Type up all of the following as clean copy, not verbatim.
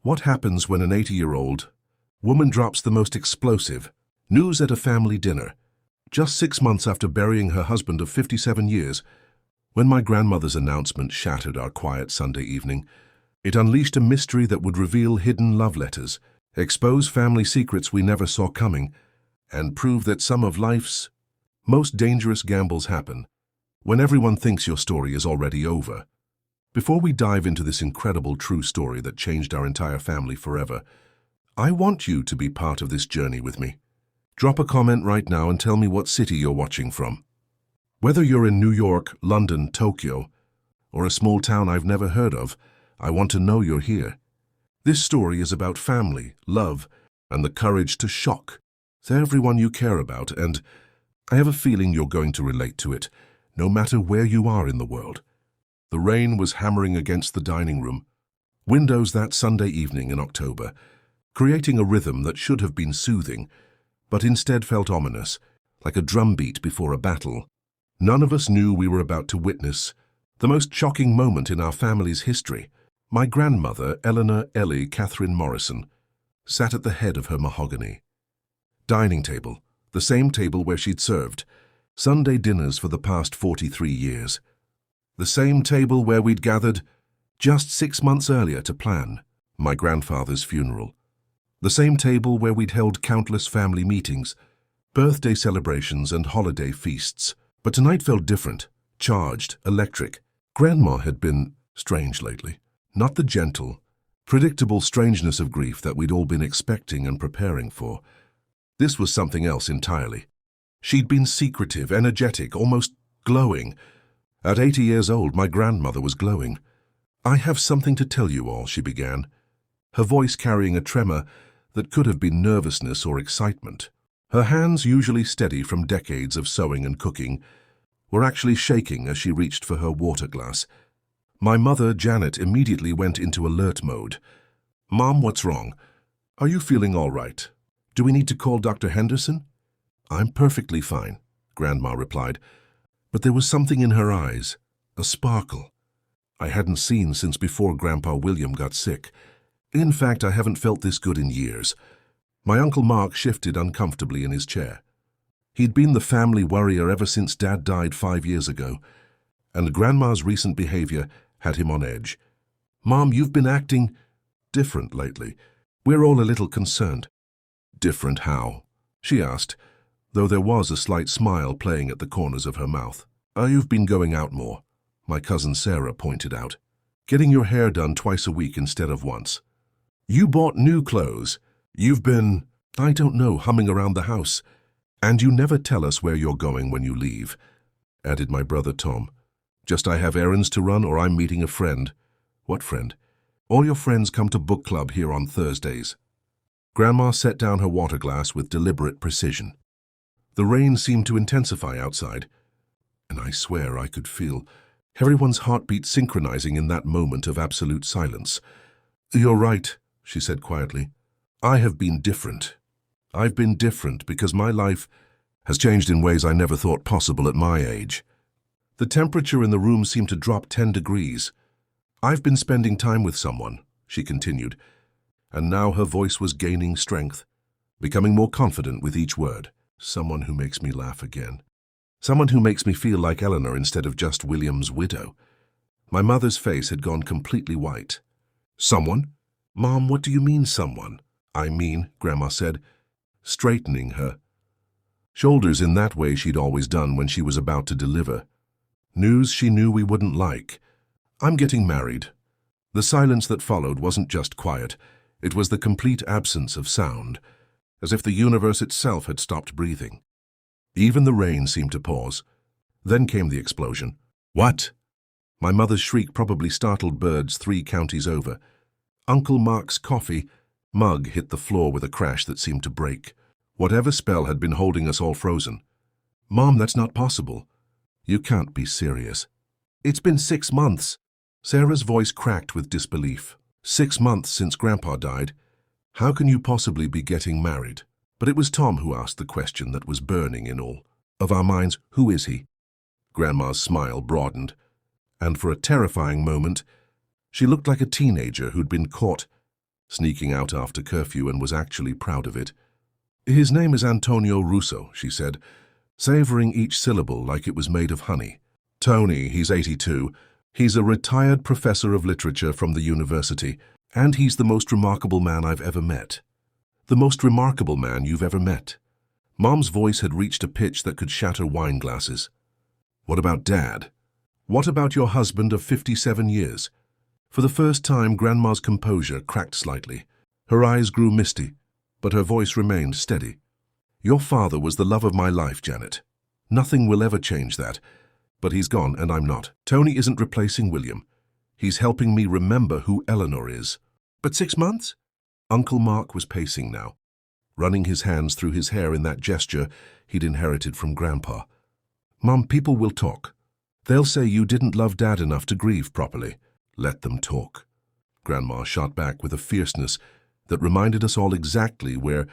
What happens when an 80-year-old woman drops the most explosive news at a family dinner, just 6 months after burying her husband of 57 years? When my grandmother's announcement shattered our quiet Sunday evening, it unleashed a mystery that would reveal hidden love letters, expose family secrets we never saw coming, and prove that some of life's most dangerous gambles happen when everyone thinks your story is already over. Before we dive into this incredible true story that changed our entire family forever, I want you to be part of this journey with me. Drop a comment right now and tell me what city you're watching from. Whether you're in New York, London, Tokyo, or a small town I've never heard of, I want to know you're here. This story is about family, love, and the courage to shock everyone you care about, and I have a feeling you're going to relate to it, no matter where you are in the world. The rain was hammering against the dining room windows that Sunday evening in October, creating a rhythm that should have been soothing, but instead felt ominous, like a drumbeat before a battle. None of us knew we were about to witness the most shocking moment in our family's history. My grandmother, Eleanor Ellie Catherine Morrison, sat at the head of her mahogany dining table, the same table where she'd served Sunday dinners for the past 43 years. The same table where we'd gathered just 6 months earlier to plan my grandfather's funeral. The same table where we'd held countless family meetings, birthday celebrations, and holiday feasts. But tonight felt different, charged, electric. Grandma had been strange lately. Not the gentle, predictable strangeness of grief that we'd all been expecting and preparing for. This was something else entirely. She'd been secretive, energetic, almost glowing. At 80 years old, my grandmother was glowing. "I have something to tell you all," she began, her voice carrying a tremor that could have been nervousness or excitement. Her hands, usually steady from decades of sewing and cooking, were actually shaking as she reached for her water glass. My mother, Janet, immediately went into alert mode. "Mom, what's wrong? Are you feeling all right? Do we need to call Dr. Henderson?" "I'm perfectly fine," Grandma replied, but there was something in her eyes, a sparkle I hadn't seen since before Grandpa William got sick. In fact, I haven't felt this good in years. My Uncle Mark shifted uncomfortably in his chair. He'd been the family worrier ever since Dad died 5 years ago, and Grandma's recent behavior had him on edge. "Mom, you've been acting different lately. We're all a little concerned." "Different how?" she asked, though there was a slight smile playing at the corners of her mouth. "You've been going out more," my cousin Sarah pointed out. "Getting your hair done twice a week instead of once. You bought new clothes. You've been, I don't know, humming around the house. And you never tell us where you're going when you leave," added my brother Tom. "Just I have errands to run or I'm meeting a friend." "What friend?" "All your friends come to book club here on Thursdays." Grandma set down her water glass with deliberate precision. The rain seemed to intensify outside, and I swear I could feel everyone's heartbeat synchronizing in that moment of absolute silence. "You're right," she said quietly. "I have been different. I've been different because my life has changed in ways I never thought possible at my age." The temperature in the room seemed to drop 10 degrees. "I've been spending time with someone," she continued, and now her voice was gaining strength, becoming more confident with each word. "Someone who makes me laugh again. Someone who makes me feel like Eleanor instead of just William's widow." My mother's face had gone completely white. "Someone? Mom, what do you mean, someone?" "I mean," Grandma said, straightening her shoulders in that way she'd always done when she was about to deliver news she knew we wouldn't like. "I'm getting married." The silence that followed wasn't just quiet, it was the complete absence of sound, as if the universe itself had stopped breathing. Even the rain seemed to pause. Then came the explosion. "What?" My mother's shriek probably startled birds 3 counties over. Uncle Mark's coffee mug hit the floor with a crash that seemed to break. Whatever spell had been holding us all frozen. "Mom, that's not possible." "You can't be serious." "It's been 6 months." Sarah's voice cracked with disbelief. 6 months since Grandpa died. How can you possibly be getting married? But it was Tom who asked the question that was burning in all of our minds. "Who is he?" Grandma's smile broadened, and for a terrifying moment, she looked like a teenager who'd been caught sneaking out after curfew, and was actually proud of it. "His name is Antonio Russo," she said, savoring each syllable like it was made of honey. "Tony, he's 82. He's a retired professor of literature from the university, and he's the most remarkable man I've ever met." "The most remarkable man you've ever met." Mom's voice had reached a pitch that could shatter wine glasses. "What about Dad? What about your husband of 57 years? For the first time, Grandma's composure cracked slightly. Her eyes grew misty, but her voice remained steady. "Your father was the love of my life, Janet. Nothing will ever change that. But he's gone, and I'm not. Tony isn't replacing William. He's helping me remember who Eleanor is." "But 6 months?" Uncle Mark was pacing now, running his hands through his hair in that gesture he'd inherited from Grandpa. "Mom, people will talk. They'll say you didn't love Dad enough to grieve properly." "Let them talk." Grandma shot back with a fierceness that reminded us all exactly where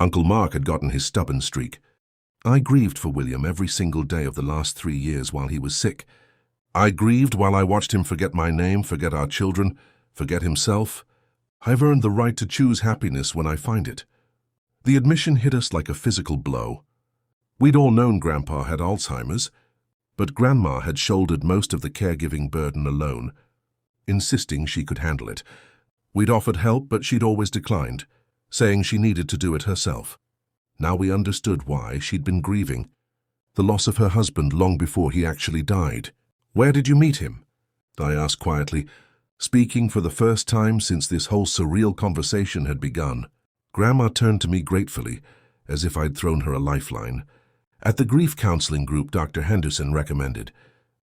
Uncle Mark had gotten his stubborn streak. "I grieved for William every single day of the last 3 years while he was sick. I grieved while I watched him forget my name, forget our children, forget himself. I've earned the right to choose happiness when I find it." The admission hit us like a physical blow. We'd all known Grandpa had Alzheimer's, but Grandma had shouldered most of the caregiving burden alone, insisting she could handle it. We'd offered help, but she'd always declined, saying she needed to do it herself. Now we understood why she'd been grieving. The loss of her husband long before he actually died. "Where did you meet him?" I asked quietly, speaking for the first time since this whole surreal conversation had begun. Grandma turned to me gratefully, as if I'd thrown her a lifeline. "At the grief counseling group Dr. Henderson recommended.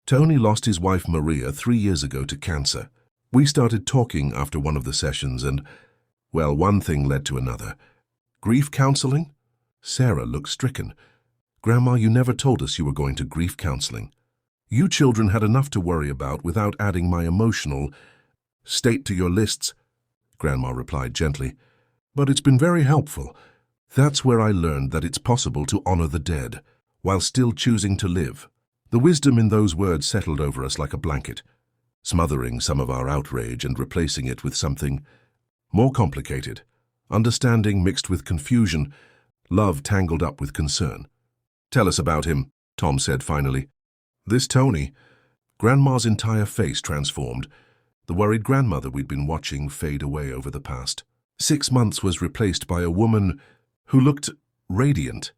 Tony lost his wife Maria 3 years ago to cancer. We started talking after one of the sessions and, well, one thing led to another." "Grief counseling?" Sarah looked stricken. "Grandma, you never told us you were going to grief counseling. You children had enough to worry about without adding my emotional state to your lists," Grandma replied gently. "But it's been very helpful. That's where I learned that it's possible to honor the dead while still choosing to live." The wisdom in those words settled over us like a blanket, smothering some of our outrage and replacing it with something more complicated, understanding mixed with confusion, love tangled up with concern. "Tell us about him," Tom said finally. "This Tony." Grandma's entire face transformed, the worried grandmother we'd been watching fade away over the past 6 months was replaced by a woman who looked radiant.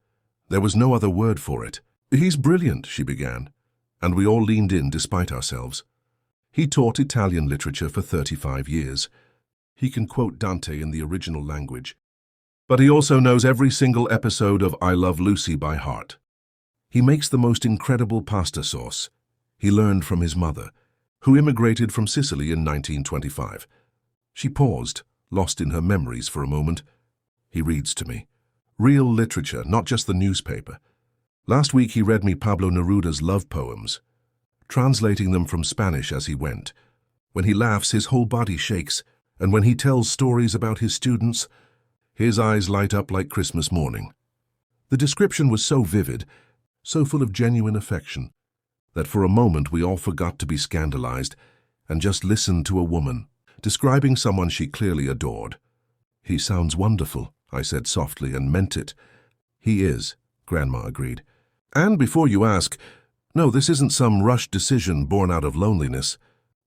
There was no other word for it. "He's brilliant," she began, and we all leaned in despite ourselves. "He taught Italian literature for 35 years. He can quote Dante in the original language. But he also knows every single episode of I Love Lucy by heart. He makes the most incredible pasta sauce. He learned from his mother, who immigrated from Sicily in 1925. She paused, lost in her memories for a moment. "He reads to me. Real literature, not just the newspaper. Last week he read me Pablo Neruda's love poems, translating them from Spanish as he went. When he laughs, his whole body shakes, and when he tells stories about his students, his eyes light up like Christmas morning." The description was so vivid, so full of genuine affection, that for a moment we all forgot to be scandalized and just listened to a woman describing someone she clearly adored. "He sounds wonderful," I said softly, and meant it. "He is," Grandma agreed. "And before you ask, no, this isn't some rushed decision born out of loneliness.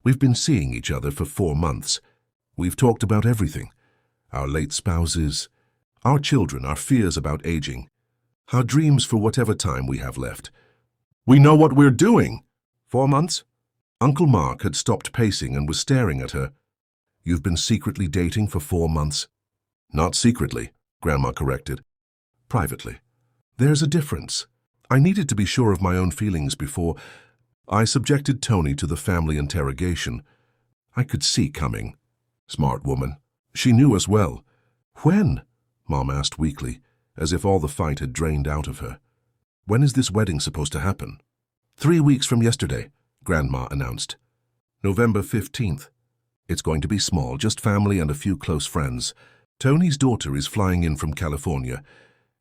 We've been seeing each other for 4 months. We've talked about everything. Our late spouses, our children, our fears about aging, our dreams for whatever time we have left. We know what we're doing." 4 months? Uncle Mark had stopped pacing and was staring at her. "You've been secretly dating for 4 months?" "Not secretly," Grandma corrected. "Privately. There's a difference. I needed to be sure of my own feelings before I subjected Tony to the family interrogation. I could see coming. Smart woman. She knew us well." "When?" Mom asked weakly, as if all the fight had drained out of her. "When is this wedding supposed to happen?" 3 weeks from yesterday," Grandma announced. "November 15th. It's going to be small, just family and a few close friends. Tony's daughter is flying in from California,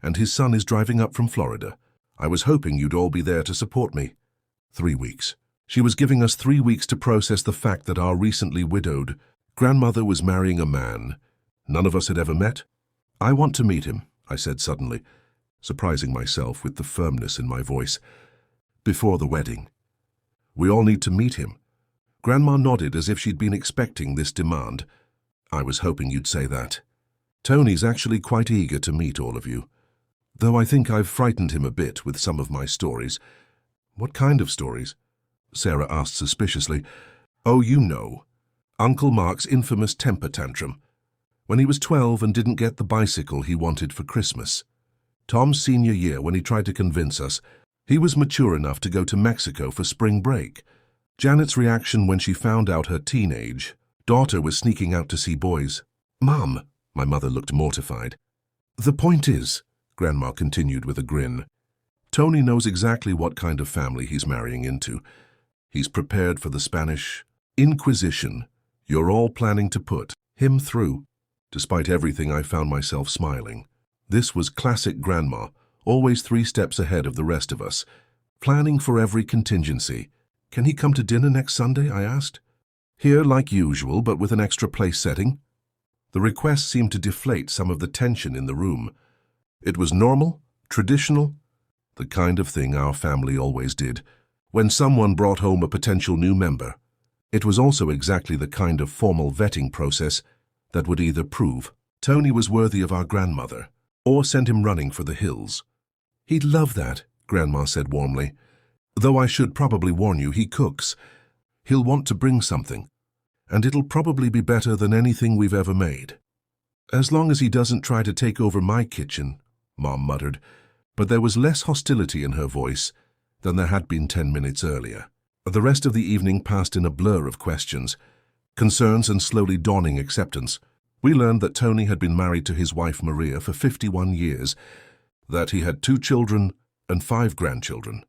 and his son is driving up from Florida. I was hoping you'd all be there to support me." 3 weeks. She was giving us 3 weeks to process the fact that our recently widowed Grandmother was marrying a man none of us had ever met. I want to meet him, I said suddenly, surprising myself with the firmness in my voice. Before the wedding. We all need to meet him. Grandma nodded as if she'd been expecting this demand. I was hoping you'd say that. Tony's actually quite eager to meet all of you, though I think I've frightened him a bit with some of my stories. What kind of stories? Sarah asked suspiciously. Oh, you know. Uncle Mark's infamous temper tantrum. When he was 12 and didn't get the bicycle he wanted for Christmas. Tom's senior year, when he tried to convince us he was mature enough to go to Mexico for spring break. Janet's reaction when she found out her teenage daughter was sneaking out to see boys. Mom, my mother looked mortified. The point is, Grandma continued with a grin, Tony knows exactly what kind of family he's marrying into. He's prepared for the Spanish Inquisition you're all planning to put him through. Despite everything, I found myself smiling. This was classic Grandma, always 3 steps ahead of the rest of us, planning for every contingency. Can he come to dinner next Sunday? I asked. Here, like usual, but with an extra place setting. The request seemed to deflate some of the tension in the room. It was normal, traditional, the kind of thing our family always did when someone brought home a potential new member. It was also exactly the kind of formal vetting process that would either prove Tony was worthy of our grandmother or send him running for the hills. He'd love that, Grandma said warmly. Though I should probably warn you, he cooks. He'll want to bring something, and it'll probably be better than anything we've ever made. As long as he doesn't try to take over my kitchen, Mom muttered, but there was less hostility in her voice than there had been 10 minutes earlier. The rest of the evening passed in a blur of questions, concerns and slowly dawning acceptance. We learned that Tony had been married to his wife Maria for 51 years, that he had 2 children and 5 grandchildren,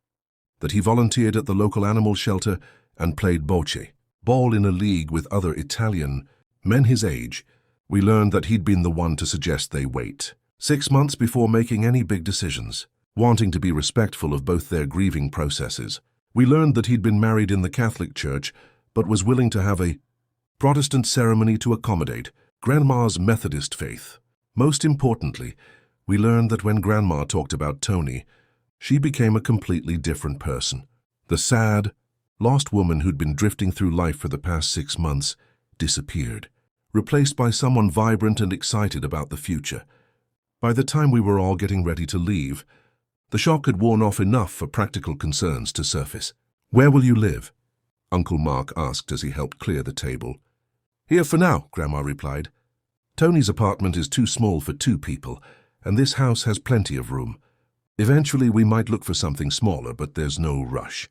that he volunteered at the local animal shelter and played bocce, ball in a league with other Italian men his age. We learned that he'd been the one to suggest they wait 6 months before making any big decisions, wanting to be respectful of both their grieving processes. We learned that he'd been married in the Catholic Church, but was willing to have a Protestant ceremony to accommodate Grandma's Methodist faith. Most importantly, we learned that when Grandma talked about Tony, she became a completely different person. The sad, lost woman who'd been drifting through life for the past 6 months disappeared, replaced by someone vibrant and excited about the future. By the time we were all getting ready to leave, the shock had worn off enough for practical concerns to surface. Where will you live? Uncle Mark asked as he helped clear the table. Here for now, Grandma replied. Tony's apartment is too small for 2 people, and this house has plenty of room. Eventually we might look for something smaller, but there's no rush.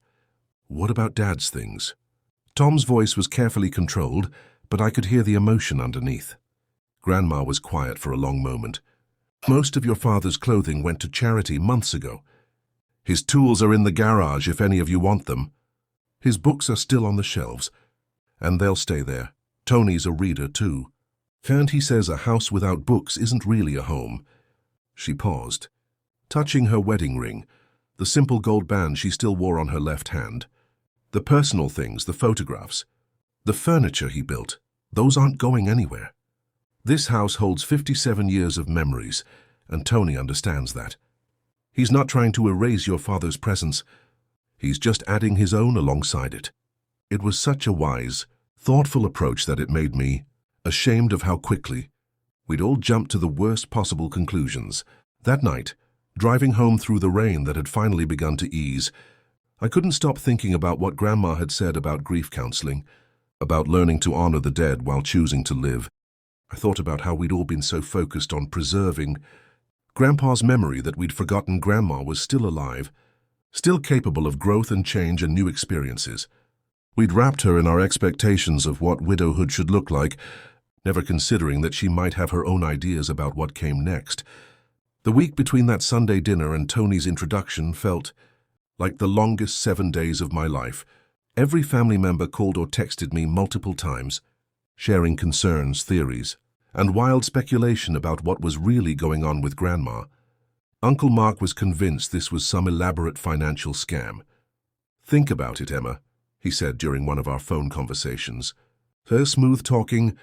What about Dad's things? Tom's voice was carefully controlled, but I could hear the emotion underneath. Grandma was quiet for a long moment. Most of your father's clothing went to charity months ago. His tools are in the garage if any of you want them. His books are still on the shelves, and they'll stay there. Tony's a reader too. And he says a house without books isn't really a home. She paused, touching her wedding ring, the simple gold band she still wore on her left hand. The personal things, the photographs, the furniture he built, those aren't going anywhere. This house holds 57 years of memories, and Tony understands that. He's not trying to erase your father's presence. He's just adding his own alongside it. It was such a wise, thoughtful approach that it made me ashamed of how quickly we'd all jumped to the worst possible conclusions. That night, driving home through the rain that had finally begun to ease, I couldn't stop thinking about what Grandma had said about grief counseling, about learning to honor the dead while choosing to live. I thought about how we'd all been so focused on preserving Grandpa's memory that we'd forgotten Grandma was still alive, still capable of growth and change and new experiences. We'd wrapped her in our expectations of what widowhood should look like, never considering that she might have her own ideas about what came next. The week between that Sunday dinner and Tony's introduction felt like the longest 7 days of my life. Every family member called or texted me multiple times, sharing concerns, theories, and wild speculation about what was really going on with Grandma. Uncle Mark was convinced this was some elaborate financial scam. Think about it, Emma, he said during one of our phone conversations. Her smooth-talking,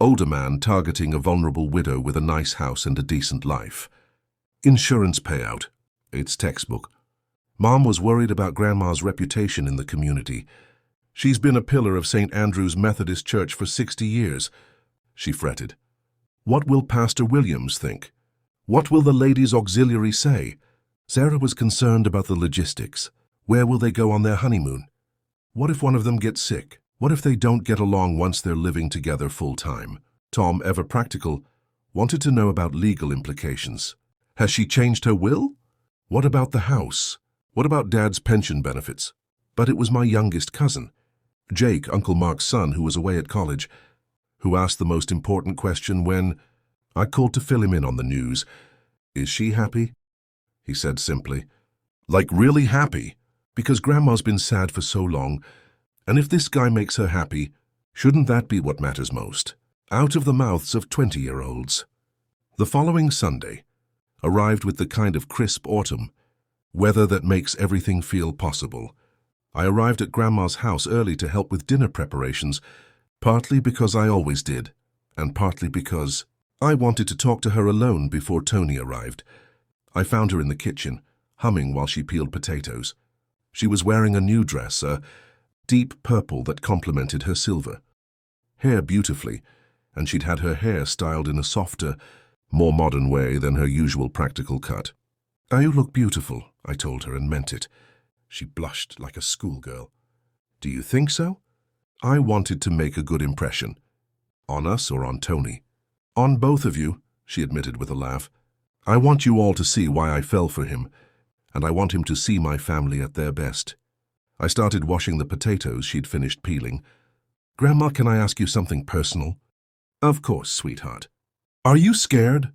older man targeting a vulnerable widow with a nice house and a decent life. Insurance payout. It's textbook. Mom was worried about Grandma's reputation in the community. She's been a pillar of St. Andrew's Methodist Church for 60 years. She fretted. What will Pastor Williams think? What will the ladies' auxiliary say? Sarah was concerned about the logistics. Where will they go on their honeymoon? What if one of them gets sick? What if they don't get along once they're living together full-time? Tom, ever practical, wanted to know about legal implications. Has she changed her will? What about the house? What about Dad's pension benefits? But it was my youngest cousin, Jake, Uncle Mark's son, who was away at college, who asked the most important question when I called to fill him in on the news. Is she happy? He said simply. Like really happy? Because Grandma's been sad for so long, and if this guy makes her happy, shouldn't that be what matters most? Out of the mouths of 20-year-olds. The following Sunday arrived with the kind of crisp autumn weather that makes everything feel possible. I arrived at Grandma's house early to help with dinner preparations, partly because I always did, and partly because I wanted to talk to her alone before Tony arrived. I found her in the kitchen, humming while she peeled potatoes. She was wearing a new dress, a deep purple that complemented her silver. Hair beautifully, and she'd had her hair styled in a softer, more modern way than her usual practical cut. You look beautiful, I told her, and meant it. She blushed like a schoolgirl. Do you think so? I wanted to make a good impression. On us or on Tony? On both of you, she admitted with a laugh. I want you all to see why I fell for him, and I want him to see my family at their best. I started washing the potatoes she'd finished peeling. Grandma, can I ask you something personal? Of course, sweetheart. Are you scared?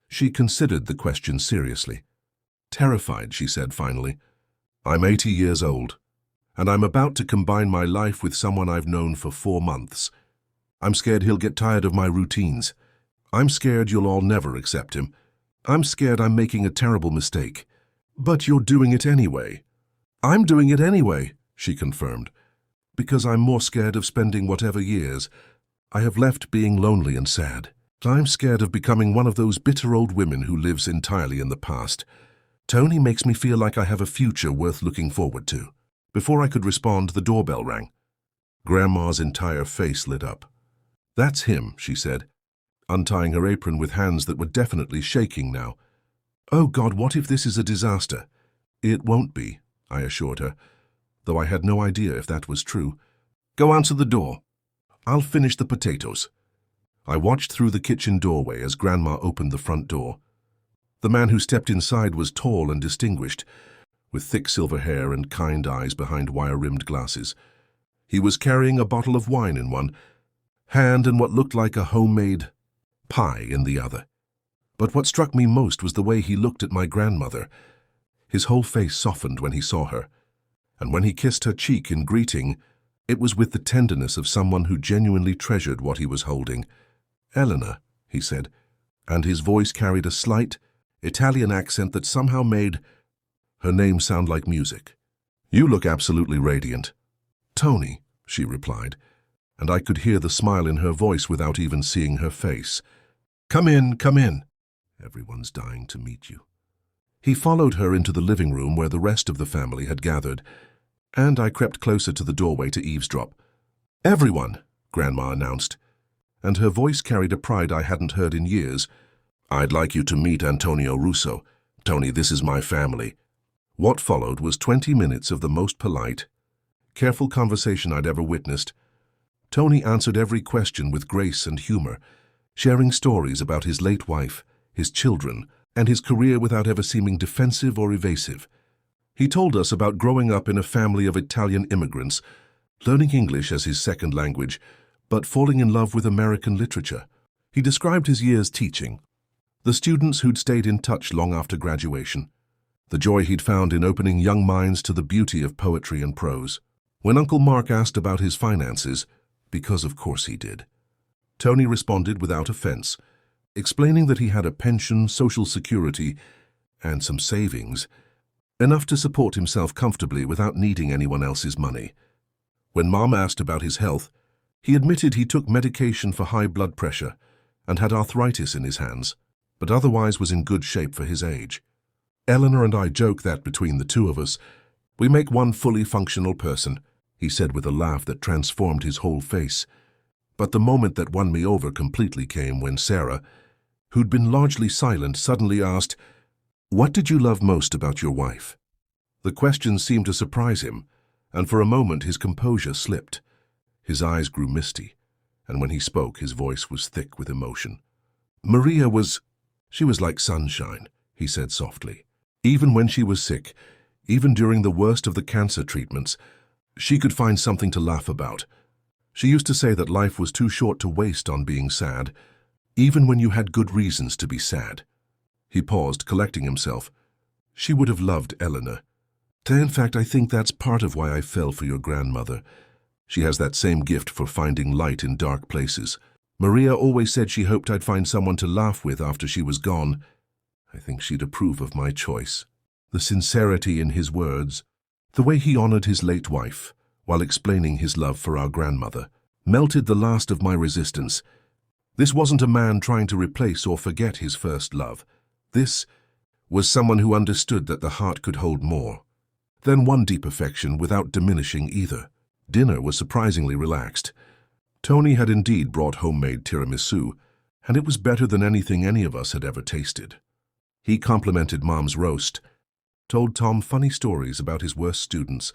She considered the question seriously. Terrified, she said finally. I'm 80 years old, and I'm about to combine my life with someone I've known for 4 months. I'm scared he'll get tired of my routines. I'm scared you'll all never accept him. I'm scared I'm making a terrible mistake. But you're doing it anyway. I'm doing it anyway, she confirmed, because I'm more scared of spending whatever years I have left being lonely and sad. I'm scared of becoming one of those bitter old women who lives entirely in the past. Tony makes me feel like I have a future worth looking forward to. Before I could respond, the doorbell rang. Grandma's entire face lit up. That's him, she said, untying her apron with hands that were definitely shaking now. Oh God, what if this is a disaster? It won't be, I assured her, though I had no idea if that was true. Go answer the door. I'll finish the potatoes. I watched through the kitchen doorway as Grandma opened the front door. The man who stepped inside was tall and distinguished, with thick silver hair and kind eyes behind wire-rimmed glasses. He was carrying a bottle of wine in one hand and what looked like a homemade pie in the other. But what struck me most was the way he looked at my grandmother. His whole face softened when he saw her, and when he kissed her cheek in greeting, it was with the tenderness of someone who genuinely treasured what he was holding. Eleanor, he said, and his voice carried a slight Italian accent that somehow made her name sound like music. You look absolutely radiant. Tony, she replied, and I could hear the smile in her voice without even seeing her face. Come in, come in. Everyone's dying to meet you. He followed her into the living room where the rest of the family had gathered, and I crept closer to the doorway to eavesdrop. Everyone, Grandma announced, and her voice carried a pride I hadn't heard in years. I'd like you to meet Antonio Russo. Tony, this is my family. What followed was 20 minutes of the most polite, careful conversation I'd ever witnessed. Tony answered every question with grace and humor, sharing stories about his late wife, his children, and his career without ever seeming defensive or evasive. He told us about growing up in a family of Italian immigrants, learning English as his second language, but falling in love with American literature. He described his years teaching, the students who'd stayed in touch long after graduation, the joy he'd found in opening young minds to the beauty of poetry and prose. When Uncle Mark asked about his finances, because of course he did, Tony responded without offense, explaining that he had a pension, Social Security, and some savings, enough to support himself comfortably without needing anyone else's money. When Mom asked about his health, He admitted he took medication for high blood pressure and had arthritis in his hands, but otherwise was in good shape for his age. Eleanor and I joke that between the two of us, we make one fully functional person, he said with a laugh that transformed his whole face. But the moment that won me over completely came when Sarah, who'd been largely silent, suddenly asked, "What did you love most about your wife?" The question seemed to surprise him, and for a moment his composure slipped. His eyes grew misty, and when he spoke, his voice was thick with emotion. "Maria she was like sunshine," he said softly. "Even when she was sick, even during the worst of the cancer treatments, she could find something to laugh about. She used to say that life was too short to waste on being sad, even when you had good reasons to be sad." He paused, collecting himself. "She would have loved Eleanor. In fact, I think that's part of why I fell for your grandmother. She has that same gift for finding light in dark places. Maria always said she hoped I'd find someone to laugh with after she was gone. I think she'd approve of my choice." The sincerity in his words, the way he honored his late wife, while explaining his love for our grandmother, melted the last of my resistance. This wasn't a man trying to replace or forget his first love. This was someone who understood that the heart could hold more than one deep affection without diminishing either. Dinner was surprisingly relaxed. Tony had indeed brought homemade tiramisu, and it was better than anything any of us had ever tasted. He complimented Mom's roast, told Tom funny stories about his worst students,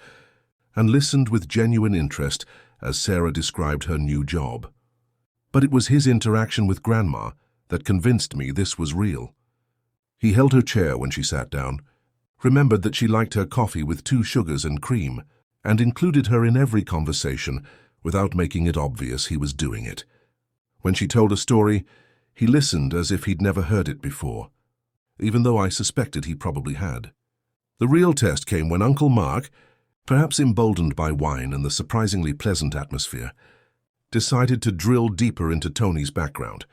and listened with genuine interest as Sarah described her new job. But it was his interaction with Grandma that convinced me this was real. He held her chair when she sat down, remembered that she liked her coffee with 2 sugars and cream, and included her in every conversation without making it obvious he was doing it. When she told a story, he listened as if he'd never heard it before, even though I suspected he probably had. The real test came when Uncle Mark, perhaps emboldened by wine and the surprisingly pleasant atmosphere, decided to drill deeper into Tony's background.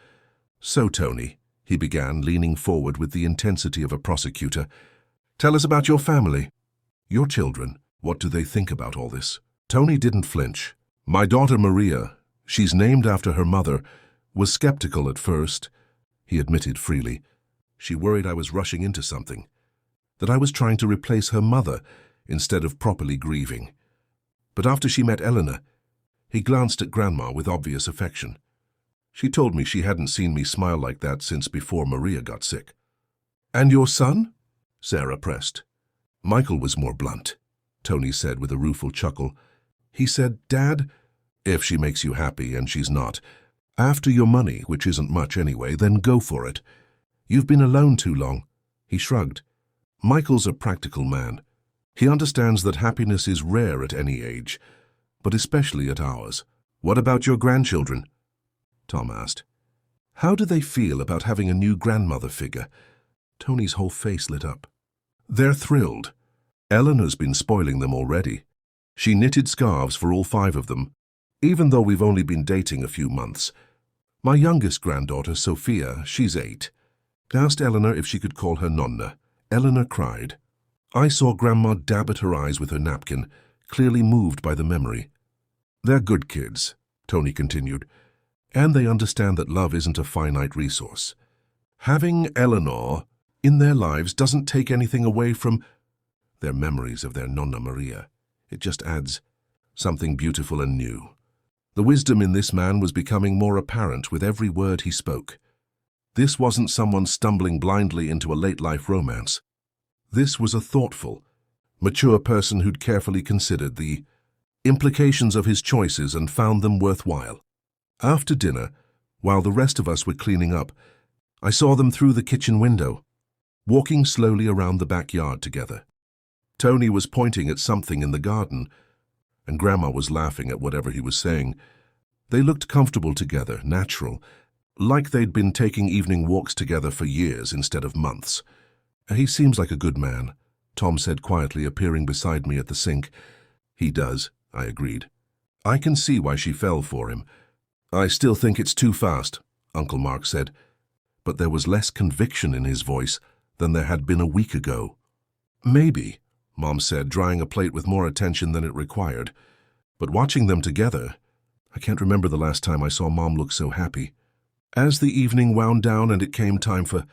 "So, Tony," he began, leaning forward with the intensity of a prosecutor, "tell us about your family. Your children, what do they think about all this?" Tony didn't flinch. "My daughter Maria, she's named after her mother, was skeptical at first," he admitted freely. "She worried I was rushing into something, that I was trying to replace her mother instead of properly grieving. But after she met Eleanor," he glanced at Grandma with obvious affection. "She told me she hadn't seen me smile like that since before Maria got sick." "And your son?" Sarah pressed. "Michael was more blunt," Tony said with a rueful chuckle. "He said, 'Dad, if she makes you happy and she's not, after your money, which isn't much anyway, then go for it. You've been alone too long.'" He shrugged. "Michael's a practical man. He understands that happiness is rare at any age, but especially at ours." "What about your grandchildren?" Tom asked. "How do they feel about having a new grandmother figure?" Tony's whole face lit up. "They're thrilled. Eleanor's been spoiling them already. She knitted scarves for all 5 of them, even though we've only been dating a few months. My youngest granddaughter, Sophia, she's 8, asked Eleanor if she could call her Nonna. Eleanor cried. I saw Grandma dab at her eyes with her napkin, clearly moved by the memory. "They're good kids," Tony continued, "and they understand that love isn't a finite resource. Having Eleanor in their lives doesn't take anything away from their memories of their Nonna Maria. It just adds something beautiful and new." The wisdom in this man was becoming more apparent with every word he spoke. This wasn't someone stumbling blindly into a late-life romance. This was a thoughtful, mature person who'd carefully considered the implications of his choices and found them worthwhile. After dinner, while the rest of us were cleaning up, I saw them through the kitchen window, walking slowly around the backyard together. Tony was pointing at something in the garden, and Grandma was laughing at whatever he was saying. They looked comfortable together, natural, like they'd been taking evening walks together for years instead of months. "He seems like a good man," Tom said quietly, appearing beside me at the sink. "He does," I agreed. "I can see why she fell for him." "I still think it's too fast," Uncle Mark said, but there was less conviction in his voice than there had been a week ago. "Maybe," Mom said, drying a plate with more attention than it required. "But watching them together, I can't remember the last time I saw Mom look so happy. As the evening wound down and it came time for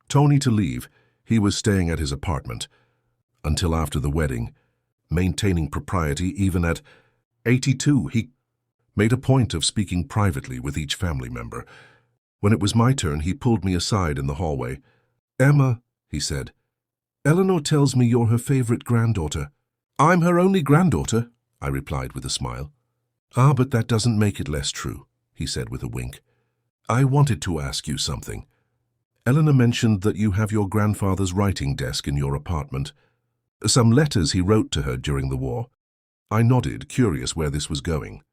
Tony to leave, he was staying at his apartment until after the wedding, maintaining propriety even at 82. He made a point of speaking privately with each family member. When it was my turn, he pulled me aside in the hallway. "Emma," he said, "Eleanor tells me you're her favorite granddaughter." "I'm her only granddaughter," I replied with a smile. "Ah, but that doesn't make it less true," he said with a wink. "I wanted to ask you something. Eleanor mentioned that you have your grandfather's writing desk in your apartment. Some letters he wrote to her during the war." I nodded, curious where this was going.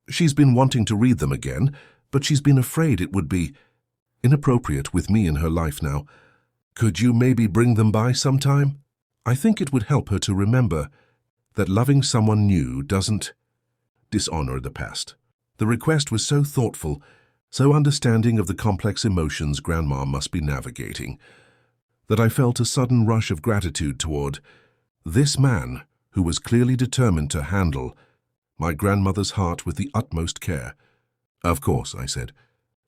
"She's been wanting to read them again, but she's been afraid it would be inappropriate with me in her life now. Could you maybe bring them by sometime? I think it would help her to remember that loving someone new doesn't dishonor the past." The request was so thoughtful, so understanding of the complex emotions Grandma must be navigating, that I felt a sudden rush of gratitude toward this man who was clearly determined to handle my grandmother's heart with the utmost care. "Of course," I said.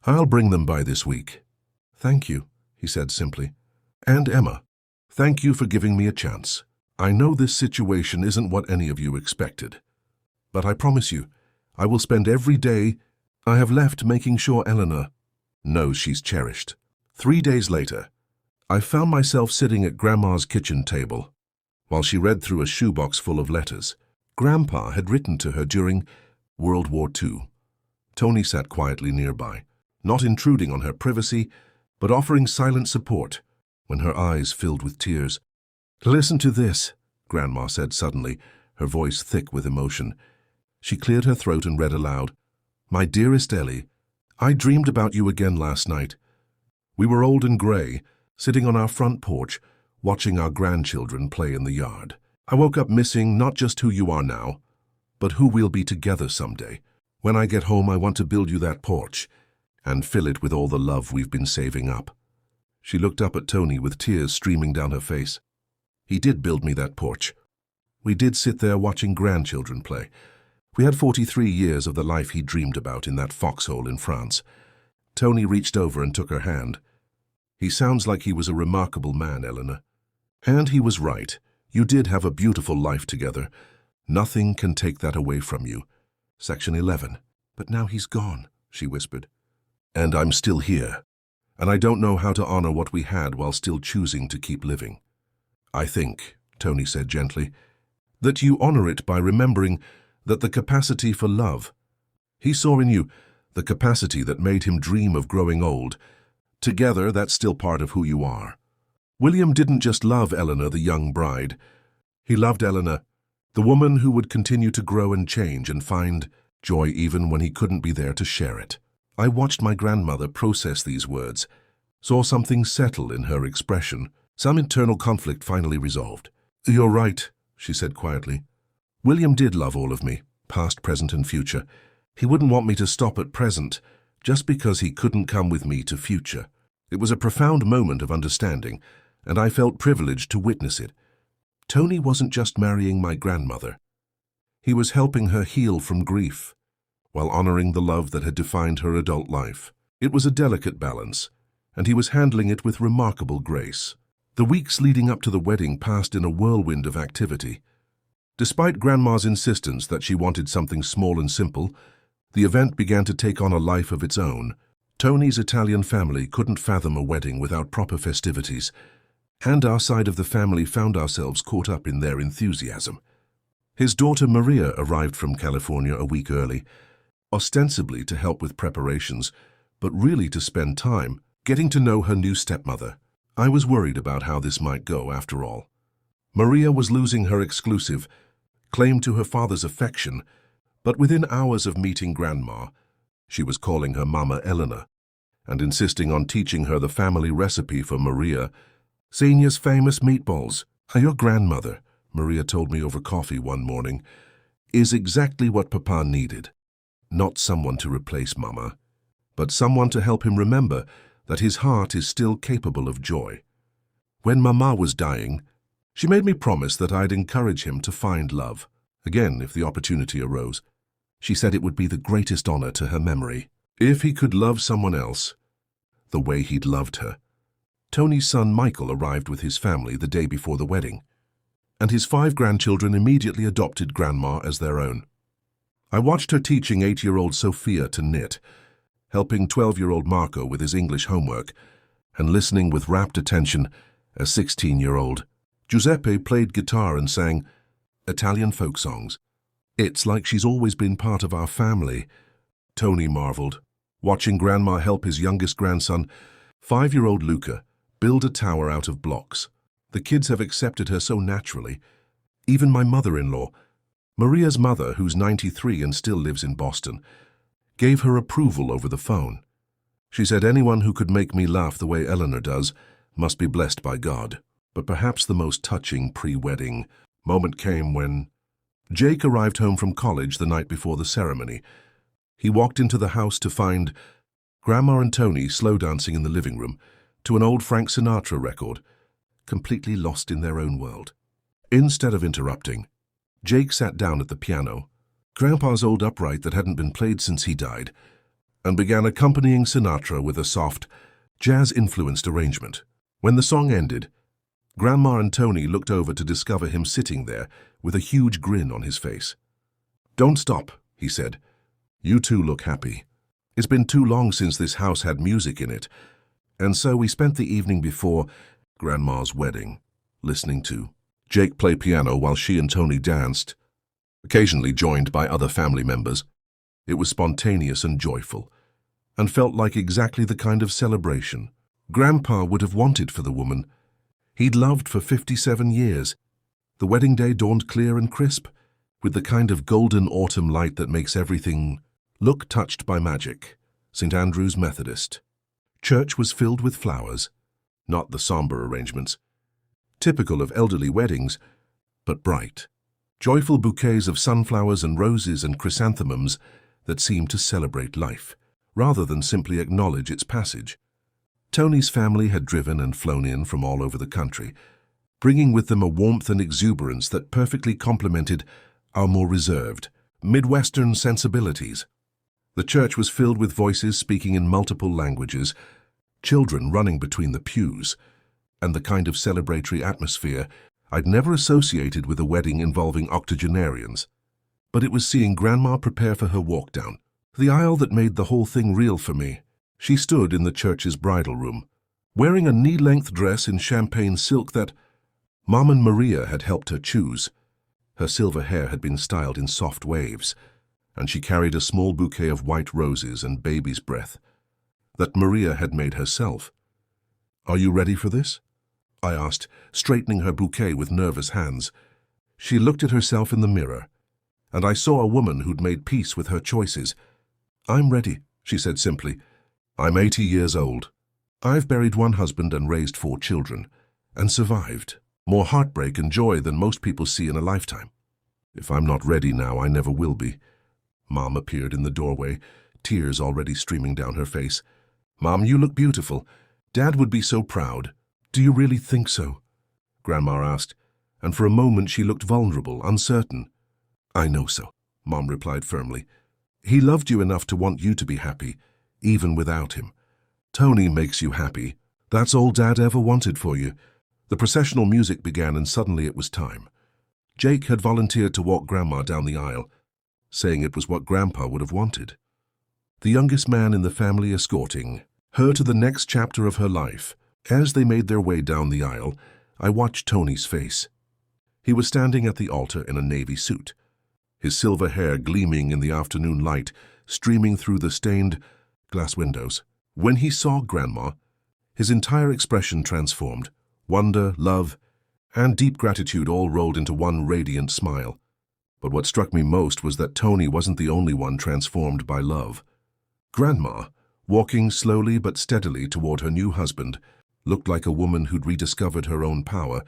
"I'll bring them by this week." "Thank you," he said simply. "And Emma, thank you for giving me a chance. I know this situation isn't what any of you expected, but I promise you, I will spend every day I have left making sure Eleanor knows she's cherished." 3 days later, I found myself sitting at Grandma's kitchen table while she read through a shoebox full of letters Grandpa had written to her during World War II. Tony sat quietly nearby, not intruding on her privacy, but offering silent support when her eyes filled with tears. "Listen to this," Grandma said suddenly, her voice thick with emotion. She cleared her throat and read aloud. "My dearest Ellie, I dreamed about you again last night. We were old and gray, sitting on our front porch, watching our grandchildren play in the yard. I woke up missing not just who you are now, but who we'll be together someday. When I get home, I want to build you that porch and fill it with all the love we've been saving up." She looked up at Tony with tears streaming down her face. "He did build me that porch. We did sit there watching grandchildren play. We had 43 years of the life he dreamed about in that foxhole in France." Tony reached over and took her hand. "He sounds like he was a remarkable man, Eleanor. And he was right. You did have a beautiful life together. Nothing can take that away from you." Section 11. "But now he's gone," she whispered. "And I'm still here. And I don't know how to honor what we had while still choosing to keep living." "I think," Tony said gently, "that you honor it by remembering that the capacity for love he saw in you, the capacity that made him dream of growing old, together that's still part of who you are. William didn't just love Eleanor, the young bride. He loved Eleanor, the woman who would continue to grow and change and find joy even when he couldn't be there to share it." I watched my grandmother process these words, saw something settle in her expression, some internal conflict finally resolved. "You're right," she said quietly. "William did love all of me, past, present, and future. He wouldn't want me to stop at present just because he couldn't come with me to future." It was a profound moment of understanding, and I felt privileged to witness it. Tony wasn't just marrying my grandmother. He was helping her heal from grief, while honoring the love that had defined her adult life. It was a delicate balance, and he was handling it with remarkable grace. The weeks leading up to the wedding passed in a whirlwind of activity. Despite Grandma's insistence that she wanted something small and simple, the event began to take on a life of its own. Tony's Italian family couldn't fathom a wedding without proper festivities, and our side of the family found ourselves caught up in their enthusiasm. His daughter Maria arrived from California a week early, ostensibly to help with preparations, but really to spend time getting to know her new stepmother. I was worried about how this might go after all. Maria was losing her exclusive claim to her father's affection, but within hours of meeting Grandma, she was calling her Mama Eleanor and insisting on teaching her the family recipe for Maria, Senior's famous meatballs. "Your grandmother," Maria told me over coffee one morning, "is exactly what Papa needed. Not someone to replace Mama, but someone to help him remember that his heart is still capable of joy. When Mama was dying, she made me promise that I'd encourage him to find love, again if the opportunity arose. She said it would be the greatest honor to her memory if he could love someone else the way he'd loved her. Tony's son Michael arrived with his family the day before the wedding, and his 5 grandchildren immediately adopted Grandma as their own. I watched her teaching 8-year-old Sophia to knit, helping 12-year-old Marco with his English homework, and listening with rapt attention as 16-year-old Giuseppe played guitar and sang Italian folk songs. It's like she's always been part of our family, Tony marveled, watching Grandma help his youngest grandson, 5-year-old Luca, build a tower out of blocks. The kids have accepted her so naturally. Even my mother-in-law, Maria's mother, who's 93 and still lives in Boston, gave her approval over the phone. She said anyone who could make me laugh the way Eleanor does must be blessed by God. But perhaps the most touching pre-wedding moment came when Jake arrived home from college the night before the ceremony. He walked into the house to find Grandma and Tony slow dancing in the living room to an old Frank Sinatra record, completely lost in their own world. Instead of interrupting, Jake sat down at the piano, Grandpa's old upright that hadn't been played since he died, and began accompanying Sinatra with a soft, jazz-influenced arrangement. When the song ended, Grandma and Tony looked over to discover him sitting there with a huge grin on his face. "Don't stop," he said. "You two look happy. It's been too long since this house had music in it, and so we spent the evening before Grandma's wedding listening to Jake play piano while she and Tony danced, occasionally joined by other family members. It was spontaneous and joyful, and felt like exactly the kind of celebration Grandpa would have wanted for the woman he'd loved for 57 years. The wedding day dawned clear and crisp, with the kind of golden autumn light that makes everything look touched by magic. St. Andrew's Methodist Church was filled with flowers, not the somber arrangements, typical of elderly weddings, but bright, joyful bouquets of sunflowers and roses and chrysanthemums that seemed to celebrate life, rather than simply acknowledge its passage. Tony's family had driven and flown in from all over the country, bringing with them a warmth and exuberance that perfectly complemented our more reserved, Midwestern sensibilities. The church was filled with voices speaking in multiple languages, children running between the pews, and the kind of celebratory atmosphere I'd never associated with a wedding involving octogenarians. But it was seeing Grandma prepare for her walk down the aisle that made the whole thing real for me. She stood in the church's bridal room, wearing a knee-length dress in champagne silk that Mom and Maria had helped her choose. Her silver hair had been styled in soft waves, and she carried a small bouquet of white roses and baby's breath that Maria had made herself. "Are you ready for this?" I asked, straightening her bouquet with nervous hands. She looked at herself in the mirror, and I saw a woman who'd made peace with her choices. "I'm ready," she said simply. "I'm 80 years old. I've buried 1 husband and raised 4 children, and survived more heartbreak and joy than most people see in a lifetime. If I'm not ready now, I never will be." Mom appeared in the doorway, tears already streaming down her face. "Mom, you look beautiful. Dad would be so proud." "Do you really think so?" Grandma asked, and for a moment she looked vulnerable, uncertain. "I know so," Mom replied firmly. "He loved you enough to want you to be happy, even without him. Tony makes you happy. That's all Dad ever wanted for you." The processional music began, and suddenly it was time. Jake had volunteered to walk Grandma down the aisle, saying it was what Grandpa would have wanted. The youngest man in the family escorting her to the next chapter of her life. As they made their way down the aisle, I watched Tony's face. He was standing at the altar in a navy suit, his silver hair gleaming in the afternoon light, streaming through the stained glass windows. When he saw Grandma, his entire expression transformed. Wonder, love, and deep gratitude all rolled into one radiant smile. But what struck me most was that Tony wasn't the only one transformed by love. Grandma, walking slowly but steadily toward her new husband, looked like a woman who'd rediscovered her own power,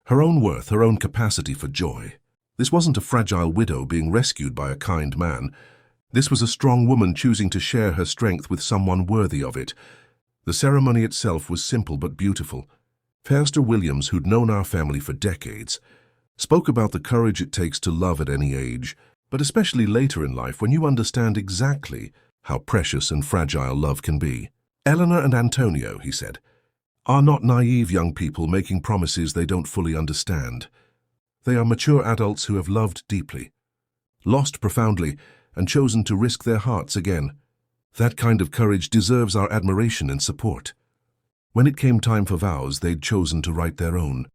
her own worth, her own capacity for joy. This wasn't a fragile widow being rescued by a kind man. This was a strong woman choosing to share her strength with someone worthy of it. The ceremony itself was simple but beautiful. Pastor Williams, who'd known our family for decades, spoke about the courage it takes to love at any age, but especially later in life when you understand exactly how precious and fragile love can be. Eleanor and Antonio, he said, are not naive young people making promises they don't fully understand. They are mature adults who have loved deeply, lost profoundly, and chosen to risk their hearts again. That kind of courage deserves our admiration and support. When it came time for vows, they'd chosen to write their own.